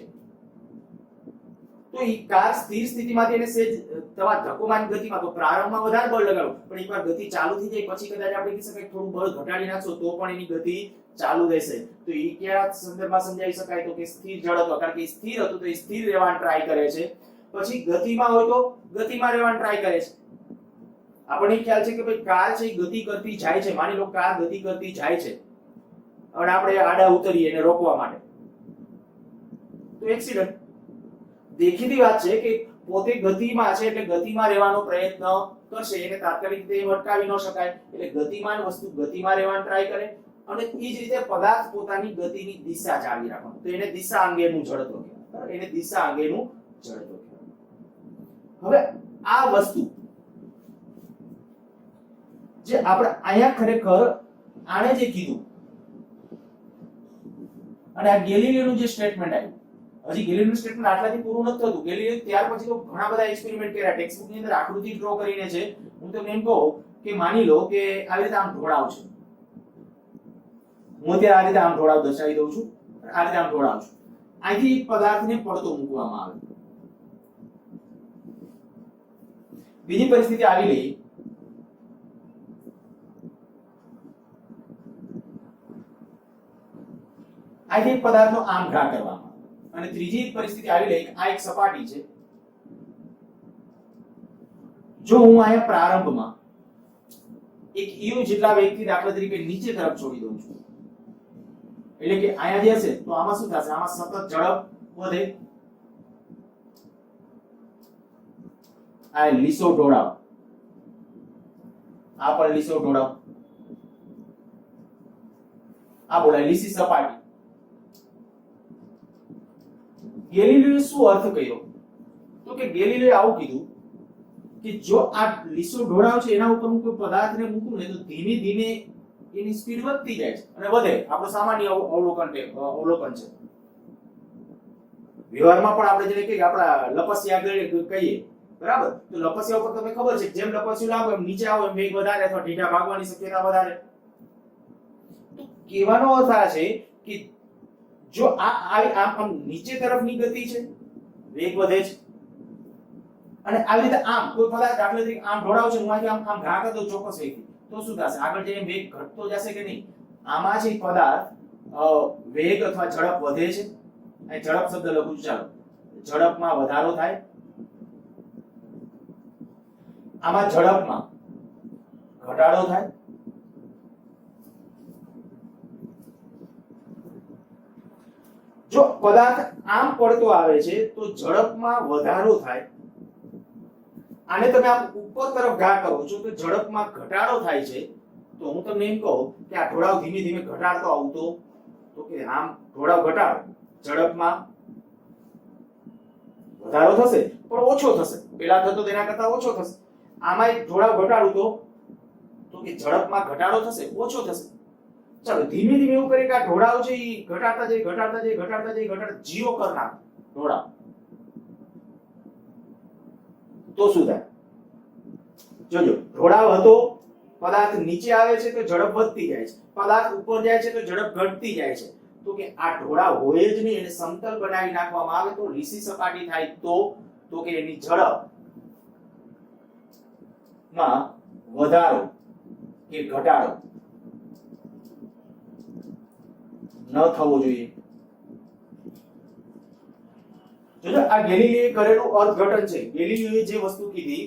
તો એ કાર સ્થિર સ્થિતિમાંથી એને સેજ તમારા ધક્કો મારી ગતિમાં તો પ્રારંભમાં વધારે બળ લગાડો, પણ એકવાર ગતિ ચાલુ થઈ જાય પછી કદાચ આપણે કહી શકાય થોડું બળ ઘટાડી નાખશો તો પણ એની ગતિ ચાલુ રહેશે. તો એ કયા સંદર્ભમાં સમજાવી શકાય? તો કે સ્થિર જડત્વ, કારણ કે સ્થિર હતું તો એ સ્થિર રહેવાનું ટ્રાય કરે છે. પછી ગતિમાં હોય તો ગતિમાં રહેવાનું ટ્રાય કરે છે. આપણને ખ્યાલ છે કે ભાઈ કાર છે ગતિ કરતી જાય છે, માની લો કાર ગતિ કરતી જાય છે અને આપણે આડા ઉતરીએ એને રોકવા માટે, તો એક્સિડન્ટ. દેખીતી વાત છે કે પોતે ગતિમાં છે એટલે ગતિમાં રહેવાનો પ્રયત્ન કરશે, એને તાત્કાલિક રીતે અટકાવી ન શકાય, એટલે ગતિમાન વસ્તુ ગતિમાં રહેવાનું ટ્રાય કરે, અને એ જ રીતે પદાર્થ પોતાની ગતિની દિશા જાળવી રાખવાનું, તો એને દિશા અંગેનું જડત્વ કહેવાય. એને દિશા અંગેનું જડત્વ કહેવાય. હવે આ વસ્તુ જે આપણે અહીંયા ખરેખર આણે જે કીધું અને આ ગેલિલિયોનું જે સ્ટેટમેન્ટ આવ્યું, હજી ગેલિલિયોનું સ્ટેટમેન્ટ આટલાથી પૂરું નથી થતું. ગેલિલિયો ત્યાર પછી તો ઘણા બધા એક્સપેરિમેન્ટ કર્યા, ટેક્સ્ટ બુકની અંદર આકૃતિ ડ્રો કરીને છે. હું તમને એમ કહું કે માની લો કે આવી રીતે આમ ઢોળાવ છે, હું અત્યારે આ રીતે આમ ઢોળાવ દર્શાવી દઉં છું, આ રીતે આમ ઢોળાવ છું, અહીંથી એક પદાર્થને પડતો મૂકવામાં આવે. બીજી પરિસ્થિતિ આવી લઈએ, અહીંથી એક પદાર્થનો આમ ઘા કરવામાં આવે, અને ત્રીજી પરિસ્થિતિ આવી લઈએ, આ એક સપાટી છે, જો હું અહીંયા પ્રારંભમાં એક u જેટલા વેગથી દાખલા તરીકે નીચે તરફ છોડી દઉં છું, એટલે કે અહીંયા જે હશે તો આમાં શું થશે? આમાં સતત ઝડપ વધે, આ લીસો ઢોળાવ, આ પણ લીસો ઢોળાવ, આ બોલાય લીસી સપાટી. ગેલિલિયોએ શું અર્થ કર્યો? તો કે ગેલિલિયોએ આવું કીધું કે જો આ લીસો ઢોળાવ છે એના ઉપર હું કોઈ પદાર્થને મૂકું ને તો ધીમે ધીમે એની સ્પીડ વધતી જાય છે અને વધે. આપણો સામાન્ય અવલોકન છે. વ્યવહારમાં પણ આપણે જેને કહીએ આપણા લપસિયા કહીએ, બરાબર? તો લપસિયા ઉપર તમને ખબર છે જેમ લપસ્યું લાવો એમ નીચે આવો એમ વેગ વધારે અથવા ઢીંઢા ભાગવાની શક્યતા વધારે. તો કહેવાનો અર્થ આ છે કે જો આમ નીચે તરફની ગતિ છે, વેગ વધે છે, અને આવી રીતે આમ કોઈ પદાર્થ દાખલા તરીકે આમ ઢોળાવ છે, હું અહીંથી આમ ઘા કરી દઉં ચોક્કસ વેગથી, તો શું થશે? આગળ જઈને વેગ ઘટતો જશે કે નહીં? આમાં છે પદાર્થ વેગ અથવા ઝડપ વધે છે. અહીં ઝડપ શબ્દ લખું છું, ચાલો, ઝડપમાં વધારો થાય, આમાં ઝડપમાં ઘટાડો થાય, જો પદાર્થ આમ પડતો આવે છે તો ઝડપમાં વધારો થાય, આને તમે આમ ઉપર તરફ ઘા કરો છો તો ઝડપમાં ઘટાડો થાય છે, તો હું તમને એમ કહું કે આ ઢોળાવ ધીમે ધીમે ઘટાડતો આવતો, તો કે આમ ઢોળાવ ઘટાડો ઝડપમાં વધારો થશે પણ ઓછો થશે, પેલા થતો તેના કરતા ઓછો થશે, આમાં ઢોળાવ ઘટાડું તો કે ઝડપમાં ઘટાડો થશે, ઓછો થશે. ચાલો ધીમે ધીમે એવું કરીએ કે આ ઢોળાવ છે એ ઘટાડતા જાય ઘટાડતા જાય ઘટાડતા જાય ઘટાડતા જીરો કર નાખ ઢોળાવ, તો શું થાય? જોજો ઢોળાવ હતો, પદાર્થ નીચે આવે છે તો ઝડપ વધતી જાય છે, પદાર્થ ઉપર જાય છે તો ઝડપ ઘટતી જાય છે, તો કે આ ઢોળાવ હોય જ નહીં, એને સમતલ બનાવી નાખવામાં આવે તો લીસી સપાટી થાય, તો કે એની ઝડપ માં વધારો કે ઘટાડો ન થવો જોઈએ. જોજો આ ગેલીલીએ કરેલું અર્થઘટન છે. ગેલીલીએ જે વસ્તુ કીધી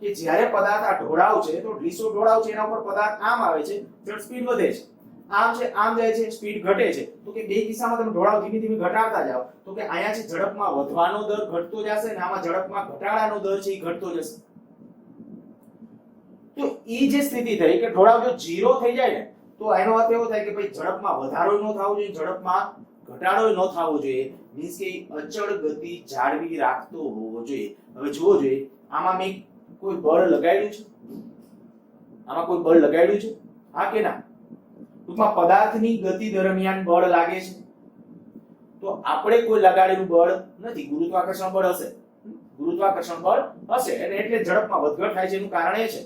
કે જ્યારે પદાર્થ આ ઢોળાવ છે તો લીસો ઢોળાવ છે એના ઉપર પદાર્થ આમ આવે છે તો સ્પીડ વધે છે, આમ છે આમ જાય છે સ્પીડ ઘટે છે, તો કે બે કિસ્સામાં તમે ઢોળાવ ધીમે ધીમે ઘટાડતા જાઓ તો કે અહીંયા છે ઝડપમાં વધવાનો દર ઘટતો જશે અને આમાં ઝડપમાં ઘટાડાનો દર છે એ ઘટતો જશે. તો ઈ જે સ્થિતિ થઈ કે ઢોળાવ જો 0 થઈ જાય ને તો એનો અર્થ એવો થાય કે ભાઈ ઝડપમાં વધારો ન થવો જોઈએ, ઝડપમાં ઘટાડો ન થવો જોઈએ, મીન્સ કે અચળ ગતિ જાળવી રાખતો હોવો જોઈએ. હવે જોવો જોઈએ આમાં મેં કોઈ બળ લગાડ્યું છે, આમાં કોઈ બળ લગાડ્યું છે, હા કે ના? ટૂંકમાં પદાર્થની ગતિ દરમિયાન બળ લાગે છે, તો આપણે કોઈ લગાડેલું બળ નથી, ગુરુત્વાકર્ષણ બળ હશે, ગુરુત્વાકર્ષણ બળ હશે અને એટલે ઝડપમાં વધઘટ થાય છે. એનું કારણ એ છે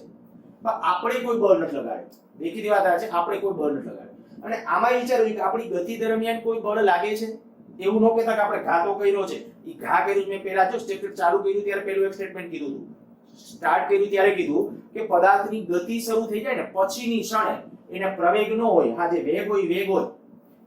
પણ આપણે કોઈ બળ નથી લગાડ્યું, દેખીતી વાત આ છે આપણે કોઈ બળ નથી લગાડ્યું. અને આમાં વિચાર્યું કે આપણી ગતિ દરમિયાન કોઈ બળ લાગે છે, એવું ન કહેતા કે આપણે ઘા તો કર્યો છે, ઈ ઘા કર્યું મેં પહેલા જો સ્ટેટમેન્ટ ચાલુ કર્યું ત્યારે પહેલું એક સ્ટેટમેન્ટ કીધું હતું, સ્ટાર્ટ કર્યું ત્યારે કીધું કે પદાર્થની ગતિ શરૂ થઈ જાય ને પછીની ક્ષણે એને પ્રવેગ ન હોય, હા જે વેગ હોય,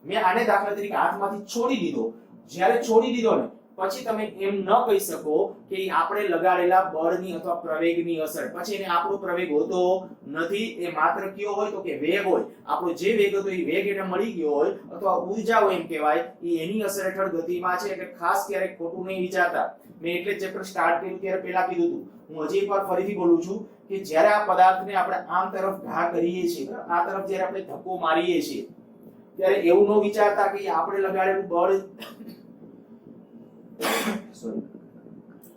મેં આને દાખલા તરીકે હાથમાંથી છોડી દીધો, જ્યારે છોડી દીધો ને પછી તમે એમ ન કહી શકો કે આપણે લગાડેલા બળની અથવા પ્રવેગની અસર, પછી એને આપણો પ્રવેગ હોતો નથી, એ માત્ર કયો હોય તો કે વેગ હોય, આપણો જે વેગ હતો એ વેગ એને મળી ગયો હોય અથવા ઊર્જા હોય એમ કહેવાય, એ એની અસર હેઠળ ગતિમાં છે. એટલે ખાસ ક્યારેક ખોટું નહીં વિચારતા, મેં એટલે ચેપ્ટર સ્ટાર્ટ કર્યું ત્યારે પહેલા કીધું હતું, હું હજી એકવાર ફરીથી બોલું છું કે જ્યારે આ પદાર્થને આપણે આમ તરફ ઘા કરીએ છીએ, આ તરફ જ્યારે આપણે ધક્કો મારીએ છીએ ત્યારે એવું ન વિચારતા કે આપણે લગાડેલું બળ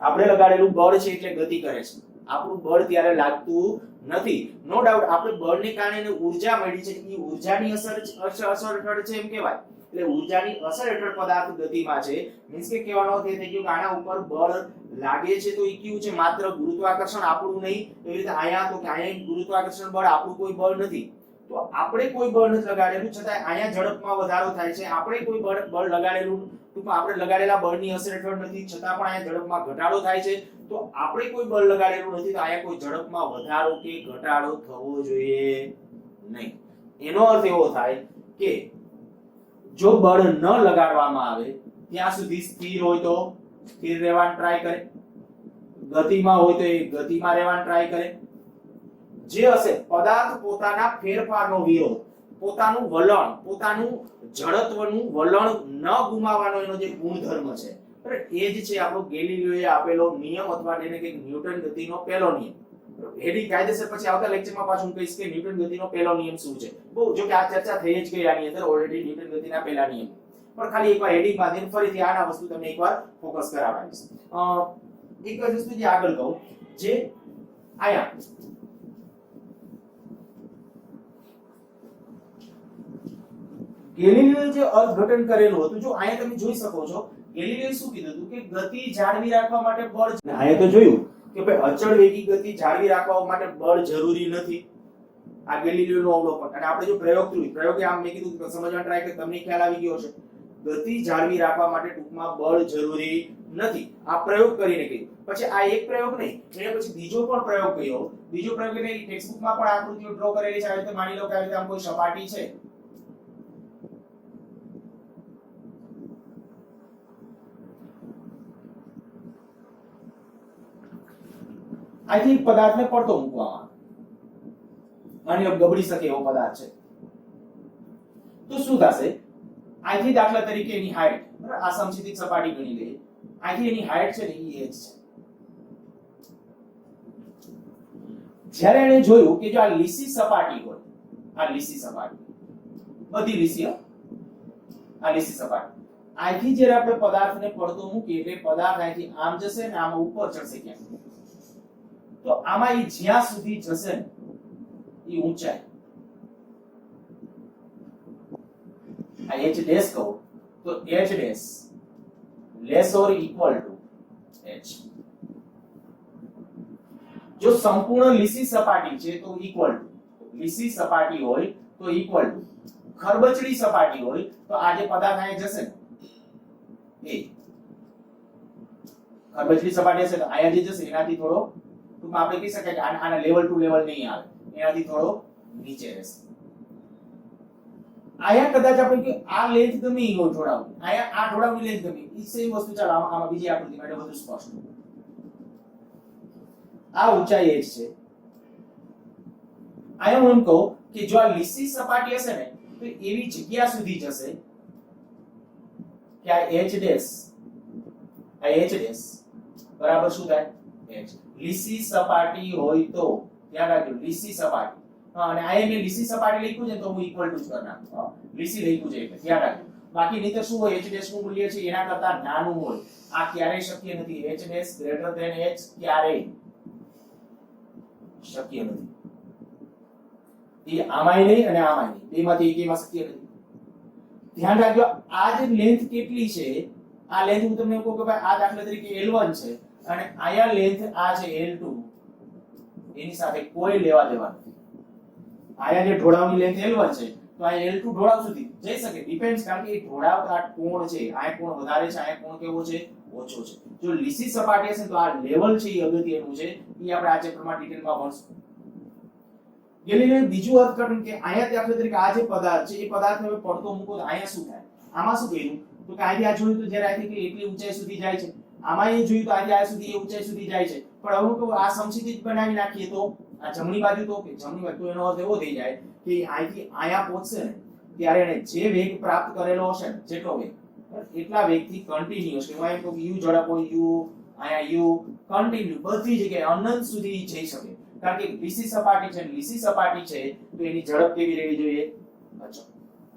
આપણે લગાડેલું બળ છે એટલે ગતિ કરે છે, આપણું બળ ત્યારે લાગતું નથી. નો ડાઉટ આપણે બળને કારણે એને ઊર્જા મળી છે, એ ઊર્જાની અસર હેઠળ છે એમ કહેવાય, એટલે ઊર્જાની અસર હેઠળ પદાર્થ ગતિમાં છે. મીન્સ કે કહેવાનો અર્થ એ થઈ ગયો કે આના ઉપર બળ લાગે છે તો એ કયું છે? માત્ર ગુરુત્વાકર્ષણ આપણું નહીં, એવી રીતે અહીંયા તો કે અહીંયા ગુરુત્વાકર્ષણ બળ આપણું કોઈ બળ નથી, તો આપણે કોઈ બળ નથી લગાડેલું છતાં અહીંયા ઝડપમાં વધારો થાય છે, આપણે કોઈ બળ લગાડેલું ટૂંકમાં આપણે લગાડેલા બળની અસર હેઠળ નથી છતાં પણ અહીંયા ઝડપમાં ઘટાડો થાય છે, તો આપણે કોઈ બળ લગાડેલું નથી તો અહીંયા કોઈ ઝડપમાં વધારો કે ઘટાડો થવો જોઈએ નહીં. એનો અર્થ એવો થાય કે જો બળ ન લગાડવામાં આવે ત્યાં સુધી સ્થિર હોય તો સ્થિર રહેવાનું ટ્રાય કરે, ગતિમાં હોય તો એ ગતિમાં રહેવાનું ટ્રાય કરે, જે હશે પદાર્થ પોતાના ફેરફારનો વિરોધ, પોતાનું વલણ, પોતાનું જડત્વનું વલણ ન ગુમાવવાનો એનો જે ગુણધર્મ છે, એ જ છે આપણો ગેલીલીઓએ આપેલો નિયમ અથવા જેને કે ન્યૂટન ગતિનો પહેલો નિયમ. હેડી કાયદેસર પછી આવતા લેક્ચરમાં પાછું હું કહીશ કે ન્યૂટન ગતિનો પહેલો નિયમ શું છે. બહુ જો કે આ ચર્ચા થઈ જ ગઈ આની અંદર ઓલરેડી ન્યૂટન ગતિના પહેલા નિયમ, પણ ખાલી એકવાર હેડિંગ બાંધીને ફરીથી આના વસ્તુ તમને એકવાર ફોકસ કરાવડાવીશ. એક જ વસ્તુ જે આગળ કહું, જે આયા ગેલીલીઓએ જે અર્થઘટન કરેલું હતું, જો અહીંયા તમે જોઈ શકો છો ગેલીલીઓએ શું કીધું હતું કે ગતિ જાળવી રાખવા માટે બળ, અહીંયા તો જોયું કે ભાઈ અચળ વેગી ગતિ જાળવી રાખવા માટે બળ જરૂરી નથી, આ ગેલીલીઓનું અવલોકન. અને આપણે જો પ્રયોગ કર્યો, પ્રયોગે આમ મેં કીધું કે સમજવા ટ્રાય કે તમને ખ્યાલ આવી ગયો હશે, ગતિ જાળવી રાખવા માટે ટૂંકમાં બળ જરૂરી નથી, આ પ્રયોગ કરીને કીધું. પછી આ એક પ્રયોગ નહીં, એને પછી બીજો પણ પ્રયોગ કર્યો, બીજો પ્રયોગ એટલે ટેક્સ્ટબુકમાં પણ આકૃતિઓ ડ્રો કરેલી છે, આવી રીતે માની લો કે આવી રીતે આમ કોઈ સપાટી છે, અહીંથી પદાર્થને પડતો મૂકવામાં, અન્ય ગબડી શકે એવો પદાર્થ છે તો શું થશે અહીંથી દાખલા તરીકે એની હાઈટ બરાબર આ સમક્ષિતિજ સપાટી ગણી લઈએ અહીંથી એની હાઈટ છે ને એ h છે જ્યારે એને જોયું કે જો આ લીસી સપાટી હોય આ લીસી સપાટી બધી લીસી આ લીસી સપાટી અહીંથી જ્યારે આપણે પદાર્થને પડતો મૂકીએ એટલે પદાર્થ અહીંથી આમ જશે ને આમ ઉપર ચડશે ક્યાં તો આમાં એ જ્યાં સુધી જશે ને એ ઊંચાઈ આ h ડેશ કહો તો h dash less or equal to h જો સંપૂર્ણ લીસી સપાટી છે તો ઇક્વલ ટુ લીસી સપાટી હોય તો ઇક્વલ ટુ ખરબચડી સપાટી હોય તો આ જે પદાર્થ અહીં જશે એ ખરબચડી સપાટી હશે તો અહીંયા જે જશે એનાથી થોડો ટૂંકમાં આપણે કહી શકાય કે આના લેવલ ટુ લેવલ નહીં આવે એનાથી થોડો નીચે રહેશે આયા કદાચ આપણે કે આ લેન્થ ગમે ઈ હોય ઢોળાવની આયા આ ઢોળાવની લેન્થ ગમે ઈ સેમ વસ્તુ ચાલો આમાં બીજી આકૃતિ માટે વધુ સ્પષ્ટ આ ઊંચાઈ h છે આયા હું એમ કહું કે જો આ લીસી સપાટી હશે ને તો એવી જગ્યા સુધી જશે કે આ h ડેશ બરાબર શું થાય h લીસી સપાટી હોય તો ધ્યાન રાખજો લીસી સપાટી અને આયા મેં લીસી સપાટી લખ્યું છે તો હું ઇક્વલ ટુ જ કરી નાખું લીસી લખ્યું છે એટલે ધ્યાન રાખજો બાકી નહીતર શું હોય h ડેશ નું મૂલ્ય છે એના કરતા નાનું હોય આ ક્યારેય શક્ય નથી h dash greater than h ક્યારેય શક્ય નથી એ આમાંય નહીં અને આમાંય નહીં બેમાંથી એકેયમાં શક્ય નથી ધ્યાન રાખજો આ જે લેન્થ કેટલી છે આ લેન્થ હું તમને કહું કે ભાઈ આ દાખલા તરીકે L1 છે અને આયા લેન્થ આ છે L2 એની સાથે કોઈ લેવા દેવા નથી આયા જે ઢોળાવની લેન્થ L1 છે તો આ L2 ઢોળાવ સુધી જઈ શકે ડિપેન્ડ્સ કારણ કે એ ઢોળાવ આ કોણ છે આ કોણ વધારે છે આ કોણ કેવો છે ઓછો છે જો લીસી સપાટી હશે તો આ લેવલ છે એ અગત્યનું છે એ આપણે આ ચેપ્ટરમાં ડિટેલમાં ભણશું ગેલીલીઓએ બીજું અર્થઘટન કે આયા દાખલા તરીકે આ જે પદાર્થ છે એ પદાર્થને હવે પડતો મૂકો તો આયા શું થાય આમાં શું કહ્યું તો કે અહીંથી આ જોયું તો જ્યારે અહીંથી કે એટલી ઊંચાઈ સુધી જાય છે આમાં એ જોયું તો અહીંથી આ સુધી એ ઊંચાઈ સુધી જાય છે પણ હવે તો આ સમક્ષિતિજ બનાવી નાખીએ તો આ જમણી બાજુ તો કે જમણી બાજુ તો એનો અર્થ એવો થઈ જાય કે અહીંથી આયા પહોંચશે ને ત્યારે એને જે વેગ પ્રાપ્ત કરેલો હશે ને જેટલો વેગ એટલા વેગથી કન્ટિન્યુઅસ કે હું એમ કહું u ઝડપ હોય u આયા u કન્ટિન્યુ બધી જગ્યાએ અનંત સુધી જઈ શકે કારણ કે લીસી સપાટી છે તો એની ઝડપ કેવી રહેવી જોઈએ અચળ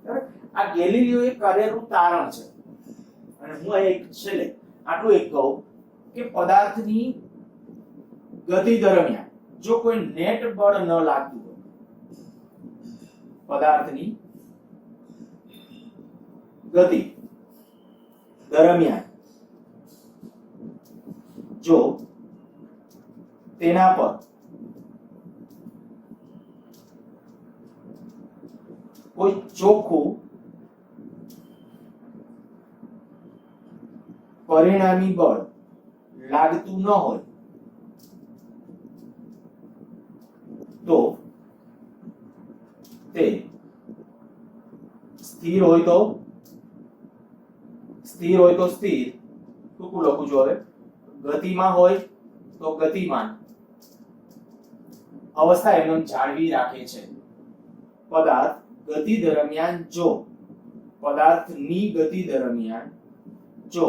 બરાબર આ ગેલીલિયોએ કરેલું તારણ છે અને હું આ એક છેલ્લે આટલું એક કહું કે પદાર્થની ગતિ દરમિયાન જો કોઈ નેટ બળ ન લાગતું હોય પદાર્થની ગતિ દરમિયાન જો તેના પર કોઈ ચોખ્ખું પરિણામી બળ લાગતું ન હોય તો તે સ્થિર હોય તો સ્થિર ટૂંકું લખું છું હવે ગતિમાં હોય તો ગતિમાન અવસ્થા એનો જાળવી રાખે છે પદાર્થ ગતિ દરમિયાન જો પદાર્થની ગતિ દરમિયાન જો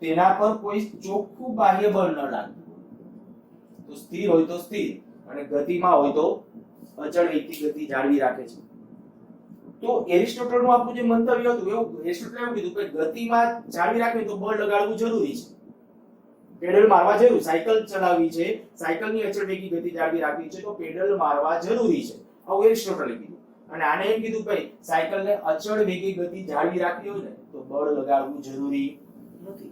તેના પર કોઈ ચોખ્ખું બાહ્ય બળ ન લાગતું તો સ્થિર હોય તો સ્થિર અને ગતિમાં હોય તો અચળ વેગથી ગતિ જાળવી રાખે છે તો એરિસ્ટોટલનું આપણું જે મંતવ્ય હતું એવું એરિસ્ટોટલે એવું કીધું કે ગતિમાં જાળવી રાખવી તો બળ લગાડવું જરૂરી છે પેડલ મારવા જરૂરી સાયકલ ચલાવવી છે સાયકલની અચળ વેગી ગતિ જાળવી રાખવી છે તો પેડલ મારવા જરૂરી છે આવું એરિસ્ટોટલે કીધું અને આને એમ કીધું ભાઈ સાયકલને અચળ વેગી ગતિ જાળવી રાખવી હોય ને તો બળ લગાડવું જરૂરી નથી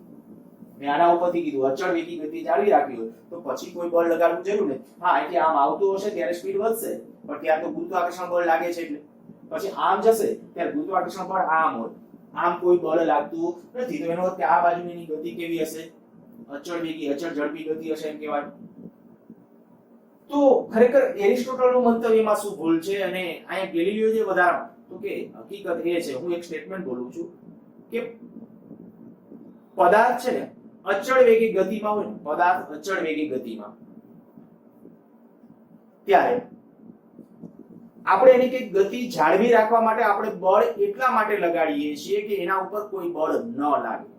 મેં આના ઉપરથી કીધું અચળ વેગી ગતિ જાળવી રાખવી હોય તો પછી કોઈ બળ લગાડવું જરૂર નથી હા એટલે આમ આવતું હશે ત્યારે સ્પીડ વધશે પણ ત્યાં તો ગુરુત્વાકર્ષણ બળ લાગે છે એટલે પછી આમ જશે ત્યારે ગુરુત્વાકર્ષણ બળ આમ હોય આમ કોઈ બળ લાગતું નથી તો એનો અર્થ કે આ બાજુની ગતિ કેવી હશે અચળ વેગી અચળ ઝડપી ગતિ હશે એમ કહેવાય તો ખરેખર એરિસ્ટોટલનું મંતવ્યમાં શું ભૂલ છે અને અહીંયા ગેલીલિયો જે વધારા તો કે હકીકત એ છે હું એક સ્ટેટમેન્ટ બોલું છું કે પદાર્થ છે ને અચળ વેગી ગતિમાં હોય ને પદાર્થ અચળ વેગી ગતિમાં ત્યારે આપણે એની કઈક ગતિ જાળવી રાખવા માટે આપણે બળ એટલા માટે લગાડીએ છીએ કે એના ઉપર કોઈ બળ ન લાગે.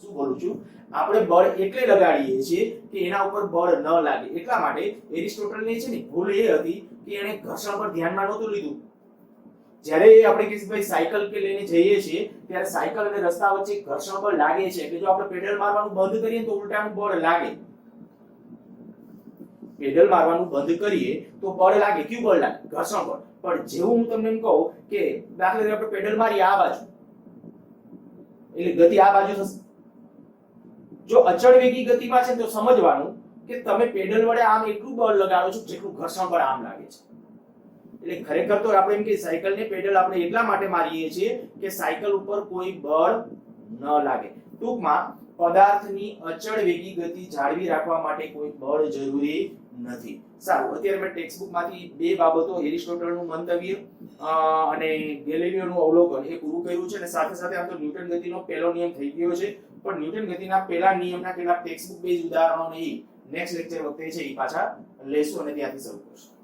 શું બોલું છું? આપણે બળ એટલે લગાડીએ છીએ કે એના ઉપર બળ ન લાગે. એટલા માટે એરિસ્ટોટલની છે ને ભૂલ એ હતી કે એને ઘર્ષણ પર ધ્યાનમાં નહોતું લીધું. જ્યારે આપણે કે ભાઈ સાયકલ કે લઈને જઈએ છીએ ત્યારે સાયકલ અને રસ્તા વચ્ચે ઘર્ષણ બળ લાગે છે, એટલે જો આપણે પેડલ મારવાનું બંધ કરીએ તો ઉલટાનું બળ લાગે. પેડલ મારવાનું બંધ કરીએ તો બળ લાગે. કયું બળ લાગે? ઘર્ષણ બળ. પણ જેવું હું તમને એમ કહું કે દાખલા તરીકે આપણે પેડલ મારીએ આ બાજુ, એટલે ગતિ આ બાજુ થશે. જો અચળ વેગી ગતિમાં છે તો સમજવાનું કે તમે પેડલ વડે આમ એટલું બળ લગાડો છો જેટલું ઘર્ષણ બળ આમ લાગે છે. એટલે ખરેખર તો આપણે એમ કે સાયકલને પેડલ આપણે એટલા માટે મારીએ છીએ કે સાયકલ ઉપર કોઈ બળ ન લાગે. ટૂંકમાં પદાર્થની અચળ વેગી ગતિ જાળવી રાખવા માટે કોઈ બળ જરૂરી નથી. સારું, અત્યારે મેં ટેક્સ્ટ બુકમાંથી બે બાબતો, એરિસ્ટોટલનું મંતવ્ય અને ગેલિલિયોનું અવલોકન એ પૂરું કર્યું છે, અને સાથે સાથે આમ તો ન્યૂટન ગતિનો પહેલો નિયમ થઈ ગયો છે, પણ ન્યૂટન ગતિના પહેલા નિયમના કેટલાક ટેક્સ્ટ બુક બેઝ ઉદાહરણો ને નેક્સ્ટ લેક્ચર વખતે છે એ પાછા લેશું અને ત્યાંથી શરૂ કરશું.